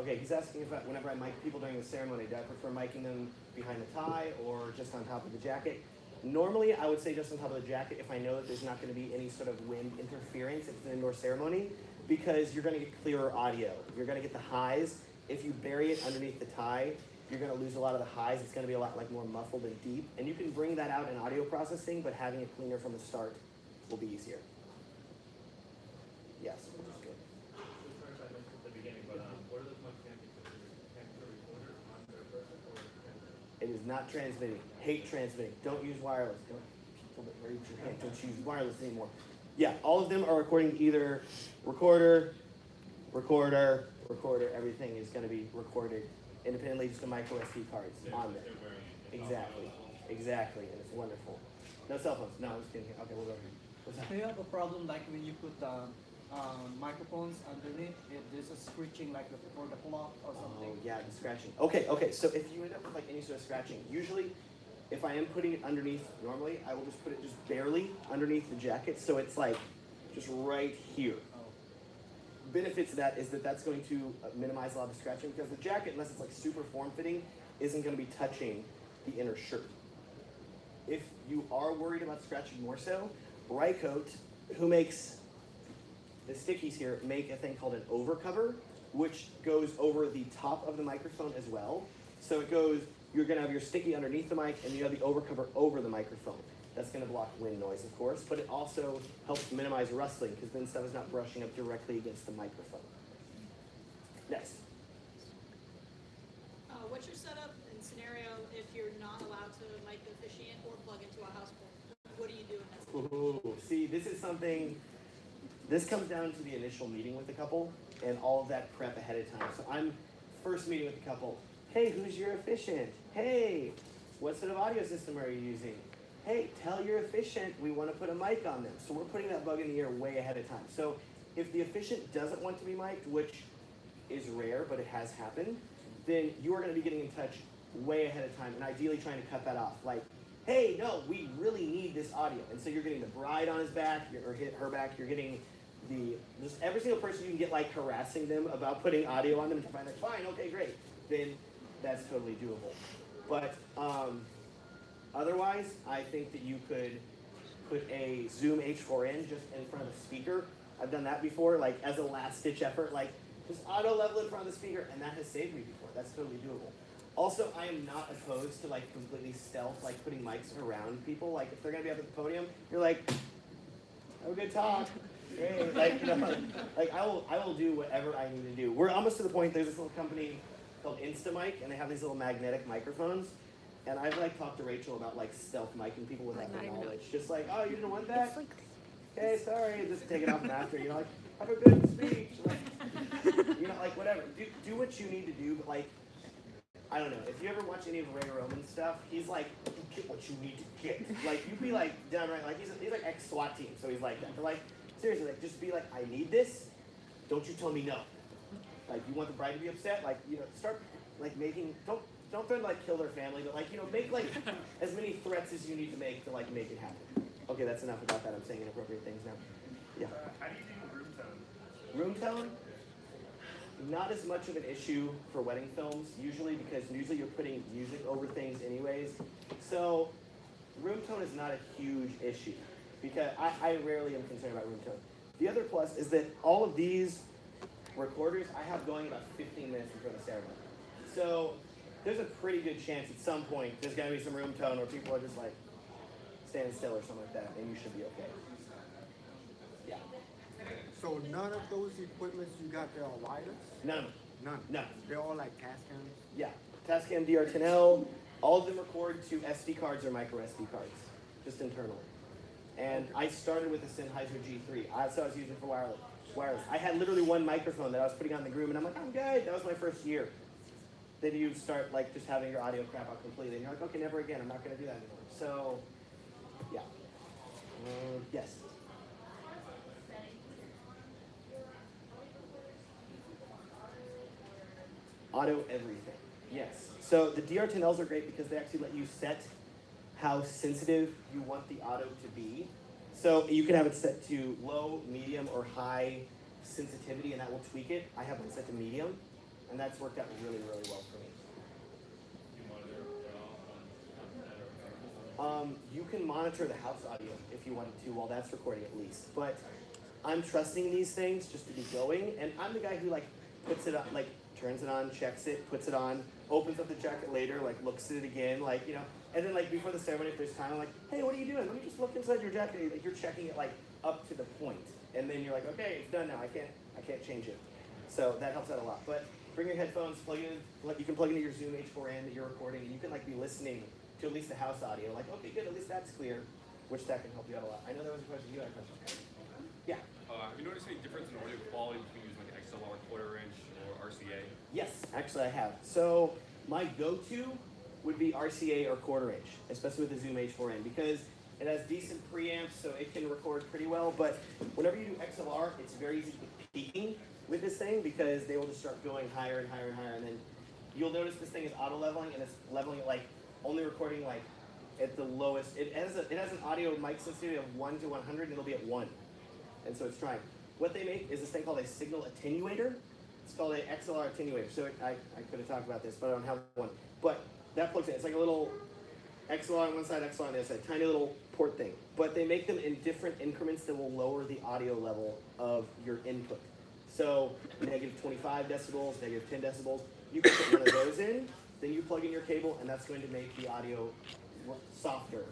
Okay, he's asking if whenever I mic people during the ceremony, do I prefer miking them behind the tie or just on top of the jacket? Normally, I would say just on top of the jacket if I know that there's not going to be any sort of wind interference if it's an indoor ceremony, because you're going to get clearer audio. You're going to get the highs. If you bury it underneath the tie, you're going to lose a lot of the highs. It's going to be a lot like more muffled and deep. And you can bring that out in audio processing, but having it cleaner from the start will be easier. Yes, which is good. It is not transmitting. Hate transmitting. Don't use wireless. Don't raise your hand. Don't use wireless anymore. Yeah, all of them are recording to either recorder, recorder, recorder. Everything is going to be recorded independently, just the micro SD cards on there. Exactly. Exactly. And it's wonderful. No cell phones. No, I'm just kidding. Okay, we'll go ahead. What's that? Do you have a problem like when you put microphones underneath, if there's a screeching like for the clock or something? Oh, yeah, the scratching. Okay, so if you end up with like any sort of scratching, usually if I am putting it underneath normally, I will just put it just barely underneath the jacket, so it's like just right here. Oh. Benefits of that is that that's going to minimize a lot of the scratching, because the jacket, unless it's like super form-fitting, isn't going to be touching the inner shirt. If you are worried about scratching more so, Rycote, who makes the stickies here, make a thing called an overcover, which goes over the top of the microphone as well. So it goes, you're going to have your sticky underneath the mic, and you have the overcover over the microphone. That's going to block wind noise, of course, but it also helps minimize rustling, because then stuff is not brushing up directly against the microphone. Next. What's your setup and scenario if you're not allowed to mic the officiant or plug into a house pool? What do you do in that situation? Ooh, see, this is something, this comes down to the initial meeting with the couple and all of that prep ahead of time. So I'm first meeting with the couple. Hey, who's your officiant? Hey, What sort of audio system are you using? Hey, tell your efficient we want to put a mic on them. So we're putting that bug in the air way ahead of time. So if the efficient doesn't want to be mic'd, which is rare, but it has happened, then you are going to be getting in touch way ahead of time and ideally trying to cut that off. Like, hey, no, we really need this audio. And so you're getting the bride on his back, or her back, you're getting just every single person you can get like harassing them about putting audio on them to find like, fine, okay, great. Then that's totally doable. But otherwise, I think that you could put a Zoom H4n just in front of the speaker. I've done that before, like as a last ditch effort, like just auto level in front of the speaker, and that has saved me before. That's totally doable. Also, I am not opposed to like completely stealth, like putting mics around people. Like if they're gonna be up at the podium, you're like, have a good talk. Hey, like, you know, like I will do whatever I need to do. We're almost to the point. There's this little company called Instamic, and they have these little magnetic microphones. And I've like talked to Rachel about like stealth micing people without their knowledge. Just like, oh, you didn't want that? Okay, sorry. Just take it off after. You know, like have a good speech. Like, you know, like whatever. Do what you need to do. But like, I don't know. If you ever watch any of Ray Roman's stuff, he's like, you get what you need to get. Like you'd be like downright like he's like ex-SWAT team, so he's like that. But like seriously, like just be like, I need this. Don't you tell me no. Like you want the bride to be upset, like you know, start like making don't threaten to like kill their family, but like you know, make like as many threats as you need to make it happen. Okay, that's enough about that. I'm saying inappropriate things now. Yeah. How do you do room tone? Room tone? Not as much of an issue for wedding films, usually because usually you're putting music over things anyways. So room tone is not a huge issue because I rarely am concerned about room tone. The other plus is that all of these recorders I have going about 15 minutes before the ceremony. So there's a pretty good chance at some point there's going to be some room tone where people are just like standing still or something like that, and you should be okay. Yeah. So none of those equipments you got there are wireless? None of them. None? None. They're all like Tascams? Yeah. Tascam DR10L, all of them record to SD cards or micro SD cards, just internally. And I started with a Sennheiser G3, so I was using it for wireless. I had literally one microphone that I was putting on the groom, and I'm like, I'm good. That was my first year. Then you start like just having your audio crap out completely, and you're like, okay, never again. I'm not going to do that anymore. So, yeah. Yes. Auto everything. Yes. So the DR10Ls are great because they actually let you set how sensitive you want the auto to be. So you can have it set to low, medium, or high sensitivity, and that will tweak it. I have it set to medium, and that's worked out really, really well for me. You can monitor the house audio if you wanted to while that's recording at least. But I'm trusting these things just to be going, and I'm the guy who like puts it up, like turns it on, checks it, puts it on, opens up the jacket later, like looks at it again, like, you know, and then like before the ceremony, if there's time, I'm like, hey, what are you doing? Let me just look inside your jacket. Like you're checking it like up to the point, and then you're like, okay, it's done now. I can't change it. So that helps out a lot. But bring your headphones, plug in. You can plug into your Zoom H4n that you're recording, and you can like be listening to at least the house audio. Like, okay, good, at least that's clear, which that can help you out a lot. I know there was a question. You had a question. Yeah. Have you noticed any difference in audio quality between using like XLR quarter-inch or RCA? Yes, actually I have. So my go-to would be RCA or quarter-inch, especially with the Zoom H4n, because it has decent preamps, so it can record pretty well. But whenever you do XLR, it's very easy to get peaking with this thing because they will just start going higher and higher and higher, and then you'll notice this thing is auto-leveling, and it's leveling it like only recording like at the lowest. It has an audio mic sensitivity of 1 to 100, and it'll be at 1. And so it's trying. What they make is this thing called a signal attenuator. It's called an XLR attenuator. So I could have talked about this, but I don't have one. But that plugs in. It's like a little XLR on one side, XLR on the other side, tiny little port thing. But they make them in different increments that will lower the audio level of your input. So negative 25 decibels, negative 10 decibels. You can put one of those in, then you plug in your cable, and that's going to make the audio softer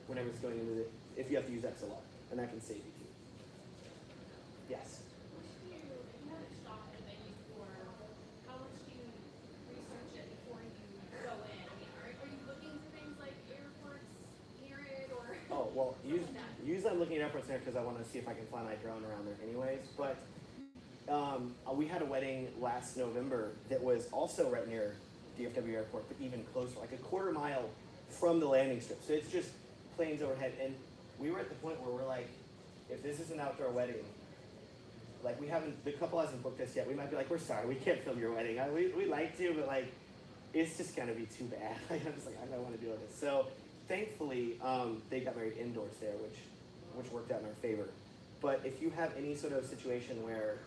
whenever it's going into it, if you have to use XLR. And that can save you too. Yes? Oh, well, usually I'm looking at airports there because I want to see if I can fly my drone around there anyways. But we had a wedding last November that was also right near DFW Airport, but even closer, like a quarter mile from the landing strip. So it's just planes overhead. And we were at the point where we're like, if this is an outdoor wedding, like the couple hasn't booked us yet. We might be like, we're sorry, we can't film your wedding. We'd like to, but like, it's just gonna be too bad. Like, I'm just like, I don't want to deal with this. So thankfully, they got married indoors there, which worked out in our favor. But if you have any sort of situation where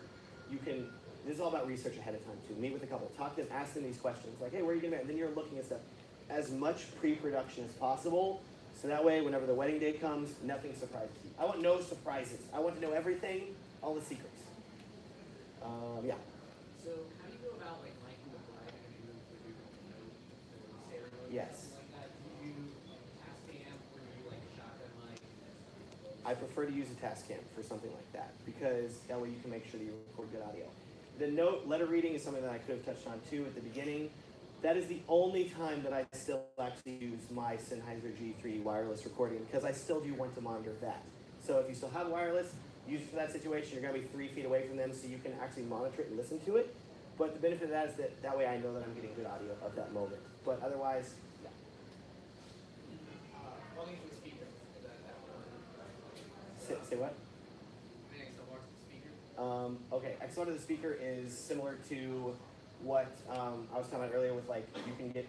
you can, this is all about research ahead of time too. Meet with the couple, talk to them, ask them these questions. Like, hey, where are you getting married? And then you're looking at stuff. As much pre-production as possible, so that way, whenever the wedding day comes, nothing surprises you. I want no surprises. I want to know everything, all the secrets. Yeah. So how do you go about like liking the bride and you do the ceremony? Yes. Like that? Do you task cam or do you like shotgun mic? I prefer to use a task cam for something like that because that way you can make sure that you record good audio. The letter reading is something that I could have touched on too at the beginning. That is the only time that I still actually use my Sennheiser G3 wireless recording because I still do want to monitor that. So if you still have wireless, use it for that situation. You're going to be 3 feet away from them so you can actually monitor it and listen to it. But the benefit of that is that way I know that I'm getting good audio of that moment. But otherwise, yeah. Plugging into the speaker. Is that Say what? XLR to the speaker? Okay, XLR to the speaker is similar to what I was talking about earlier with like you can get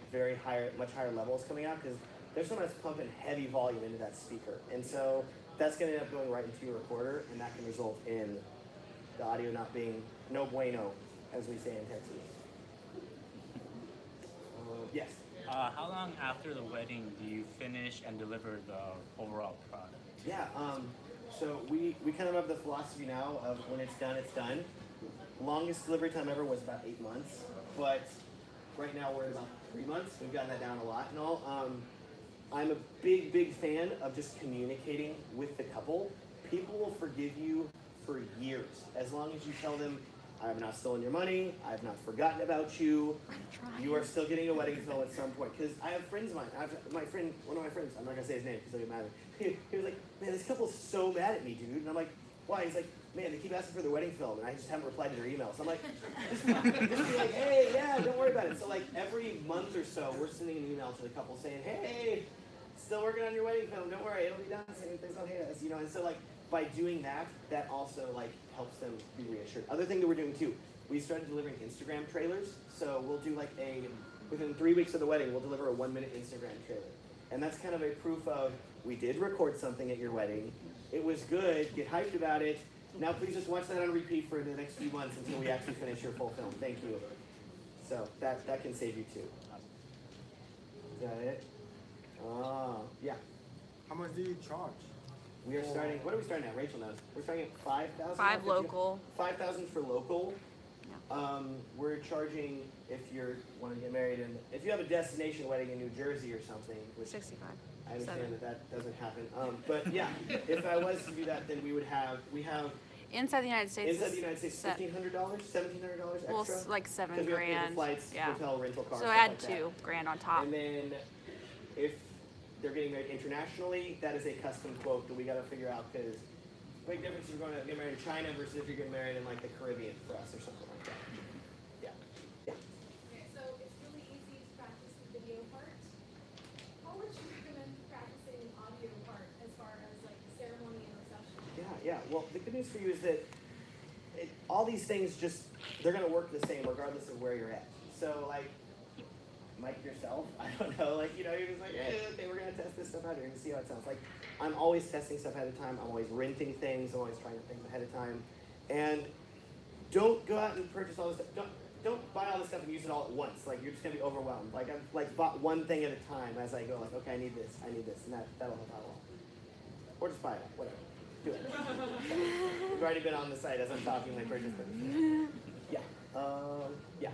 much higher levels coming out because there's someone that's pumping heavy volume into that speaker. And so that's going to end up going right into your recorder and that can result in the audio not being no bueno, as we say in Texas. Yes? How long after the wedding do you finish and deliver the overall product? Yeah, so we kind of have the philosophy now of when it's done, it's done. Longest delivery time ever was about 8 months, but right now we're at about 3 months. We've gotten that down a lot and all. I'm a big fan of just communicating with the couple. People will forgive you for years as long as you tell them, I have not stolen your money, I have not forgotten about you, you are still getting a wedding film at some point. Because I have friends of mine, one of my friends, I'm not going to say his name because he'll get mad at me. He was like, man, this couple's so mad at me, dude. And I'm like, why? He's like, man, they keep asking for their wedding film, and I just haven't replied to their emails. So I'm like, just be like, hey, yeah, don't worry about it. So like every month or so, we're sending an email to the couple saying, hey, still working on your wedding film. Don't worry, it'll be done soon. Please don't hate us, you know. And so like by doing that, that also like helps them be reassured. Other thing that we're doing too, we started delivering Instagram trailers. So we'll do like within 3 weeks of the wedding, we'll deliver a 1-minute Instagram trailer, and that's kind of a proof of we did record something at your wedding. It was good. Get hyped about it. Now please just watch that on repeat for the next few months until we actually finish your full film. Thank you. So that can save you too. Is that it? Yeah. How much do you charge? We are starting, what are we starting at? Rachel knows. We're starting at 5,000. 5 local. 5,000 for local. Yeah. We're charging if you want to get married and if you have a destination wedding in New Jersey or something. Which 65. I understand that doesn't happen. But yeah, if I was to do that, then we have inside the United States. $1,500, $1,700 extra. Well, like $7 Because we have to pay for grand. flights, Yeah. hotel, rental cars. So stuff add like $2 that. grand on top. And then if they're getting married internationally, that is a custom quote that we got to figure out because big difference if you're going to get married in China versus if you're getting married in like the Caribbean for us or something like that. Yeah. Yeah. Okay, so it's really easy to practice the video part. How would you recommend practicing the audio part as far as like the ceremony and reception? Yeah. Well, the good news for you is that all these things they're going to work the same regardless of where you're at. So like, mic yourself. I don't know. Like, you know, you're just like, hey, okay, we're gonna test this stuff out here and see how it sounds. Like, I'm always testing stuff ahead of time. I'm always renting things. I'm always trying things ahead of time. And don't go out and purchase all this stuff. Don't buy all this stuff and use it all at once. Like, you're just gonna be overwhelmed. Like, I've like bought one thing at a time as I go. Like, okay, I need this, and that'll help out a lot. Or just buy it. Whatever. Do it. You've already been on the site as I'm talking. My purchase. Yeah. Yeah.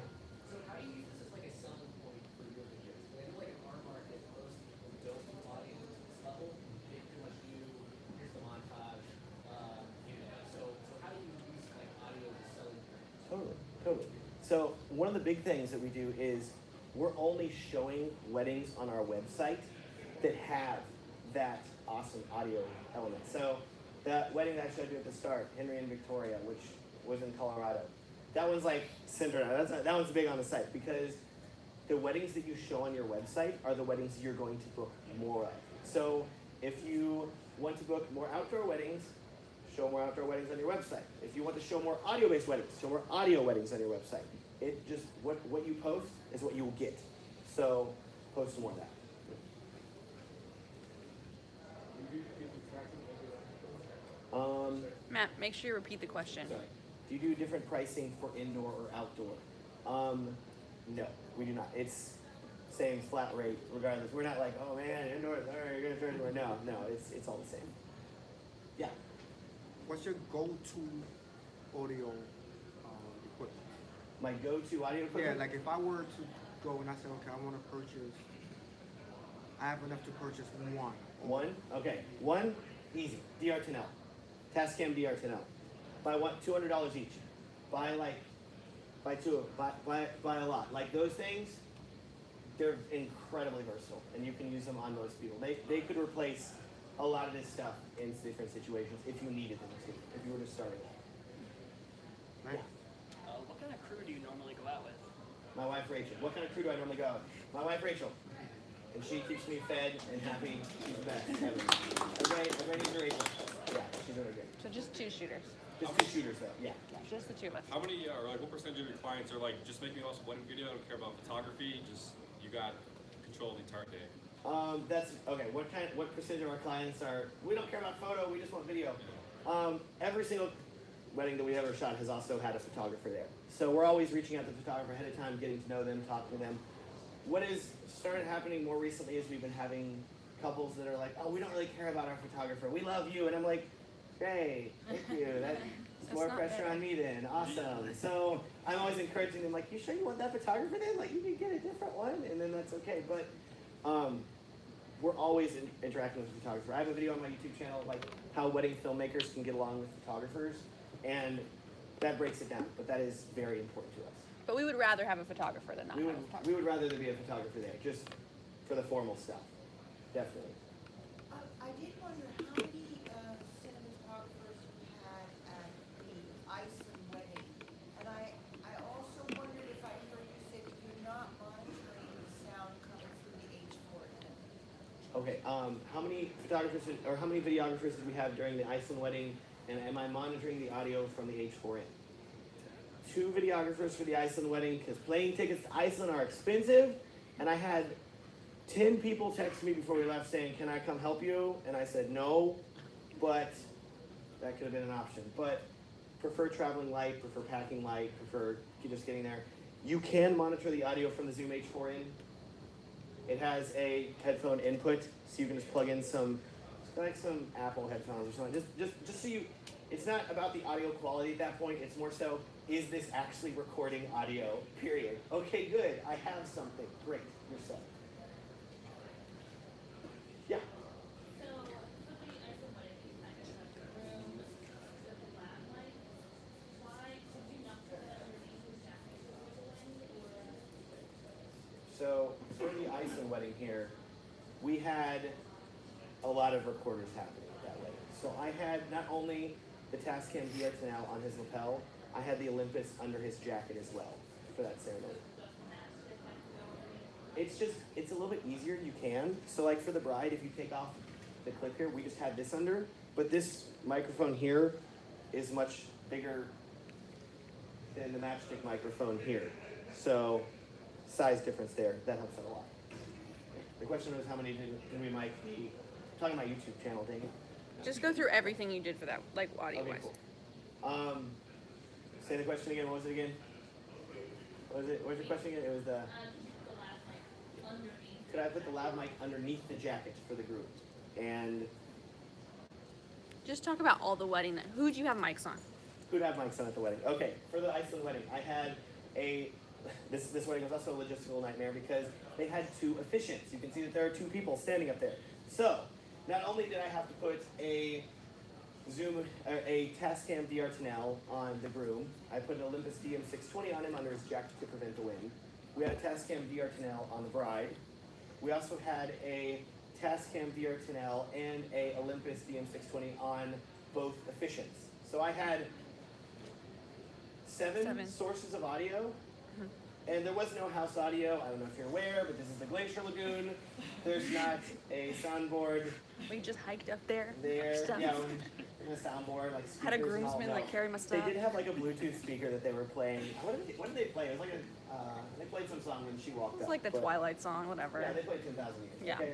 Totally. So one of the big things that we do is we're only showing weddings on our website that have that awesome audio element. So that wedding that I showed you at the start, Henry and Victoria, which was in Colorado, that one's like centered on. That one's big on the site because the weddings that you show on your website are the weddings you're going to book more of. So if you want to book more outdoor weddings, show more outdoor weddings on your website. If you want to show more audio-based weddings, show more audio weddings on your website. It just, what you post is what you will get. So post more of that. Matt, make sure you repeat the question. Sorry. Do you do different pricing for indoor or outdoor? No, we do not. It's same flat rate regardless. We're not like, oh man, indoor, all right, you're gonna turn indoor. No, it's all the same. Yeah. What's your go-to audio equipment? My go-to audio equipment? Yeah, like if I were to go and I said, okay, I want to purchase, I have enough to purchase one. One? Okay. One, easy. DR10L. Tascam DR10L. Buy one, $200 each. Buy a lot. Like those things, they're incredibly versatile, and you can use them on most people. They could replace a lot of this stuff in different situations if you needed them to, if you were just starting out. Nice. What kind of crew do you normally go out with? My wife Rachel. What kind of crew do I normally go out with? My wife Rachel. And she keeps me fed and happy. She's the best. Everybody needs Rachel. Yeah, she's really great. So just 2 shooters. Just 2 shooters though, yeah. Just the 2 of us. How many, or like what percentage of your clients are like, just make me awesome wedding video, I don't care about photography, just, you got control of the entire day? That's, okay, what percentage of our clients are, we don't care about photo, we just want video. Every single wedding that we ever shot has also had a photographer there. So we're always reaching out to the photographer ahead of time, getting to know them, talking to them. What has started happening more recently is we've been having couples that are like, oh, we don't really care about our photographer, we love you, and I'm like, hey, thank you, that's more pressure on me then, awesome. So I'm always encouraging them, like, you sure you want that photographer then? Like, you can get a different one, and then that's okay. But we're always interacting with the photographer. I have a video on my YouTube channel, like, how wedding filmmakers can get along with photographers, and that breaks it down, but that is very important to us. But we would rather have a photographer than not have a photographer. We would rather there be a photographer there, just for the formal stuff, definitely. I did wonder how many cinematographers you had at the Iceland wedding, and I also wondered if I heard you say that you're not monitoring the sound coming through the H4n. Okay, how many photographers or how many videographers did we have during the Iceland wedding, and am I monitoring the audio from the H4n? 2 videographers for the Iceland wedding, because plane tickets to Iceland are expensive, and I had 10 people text me before we left saying, can I come help you? And I said no, but that could have been an option. But prefer traveling light, prefer packing light, prefer just getting there. You can monitor the audio from the Zoom H4n. It has a headphone input, so you can just plug in some Apple headphones or something. Just so you, it's not about the audio quality at that point, it's more so, is this actually recording audio, period. Okay, good, I have something, great, you're set. Yeah? So, somebody Iceland wedding, you kind of have a room with a lav light. Why could you not put that underneath his jacket or? So, for the Iceland wedding here, we had a lot of recorders happening at that wedding. So I had not only the Tascam DR10L on his lapel, I had the Olympus under his jacket as well for that ceremony. It's a little bit easier, you can. So like for the bride, if you take off the clip here, we just had this under, but this microphone here is much bigger than the matchstick microphone here. So size difference there, that helps out a lot. The question was how many did we mic the, talking about YouTube channel, dang it. Just go through everything you did for that, like audio-wise. Okay, cool. Say the question again. What was it again? What was it? What was your question again? It was the. Could I put the lav mic underneath the jacket for the group? And. Just talk about all the wedding. Who'd you have mics on? Who'd have mics on at the wedding? Okay, for the Iceland wedding, I had a. This wedding was also a logistical nightmare because they had 2 officiants. You can see that there are 2 people standing up there. So, not only did I have to put a Tascam DR10L on the groom, I put an Olympus DM620 on him under his jacket to prevent the wind. We had a Tascam DR10L on the bride. We also had a Tascam DR10L and a Olympus DM620 on both officiants. So I had 7 sources of audio And there was no house audio. I don't know if you're aware, but this is the Glacier Lagoon. There's not a soundboard. We just hiked up there. There, Stuff. yeah, and a soundboard, like speakers Had a and all groomsman that. like carry my stuff. They did have like a Bluetooth speaker that they were playing. What did they play? It was like they played some song when she walked up. It's like the but- Twilight song, whatever. Yeah, they played 10,000 Years. Yeah. Okay,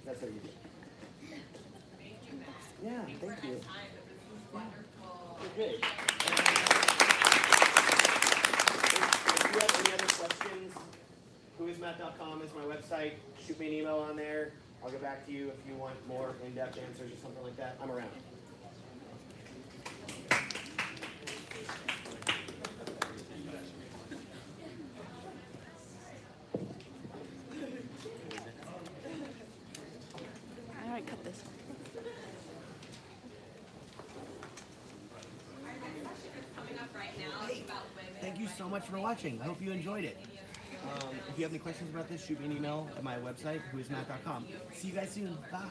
that's what you do. Yeah, thank you. Okay. If you have any other questions, WhoisMatt.com is my website. Shoot me an email on there. I'll get back to you if you want more in-depth answers or something like that. I'm around. All right, cut this. Thank you so much for watching. I hope you enjoyed it. If you have any questions about this, shoot me an email at my website, WhoisMatt.com. See you guys soon. Bye.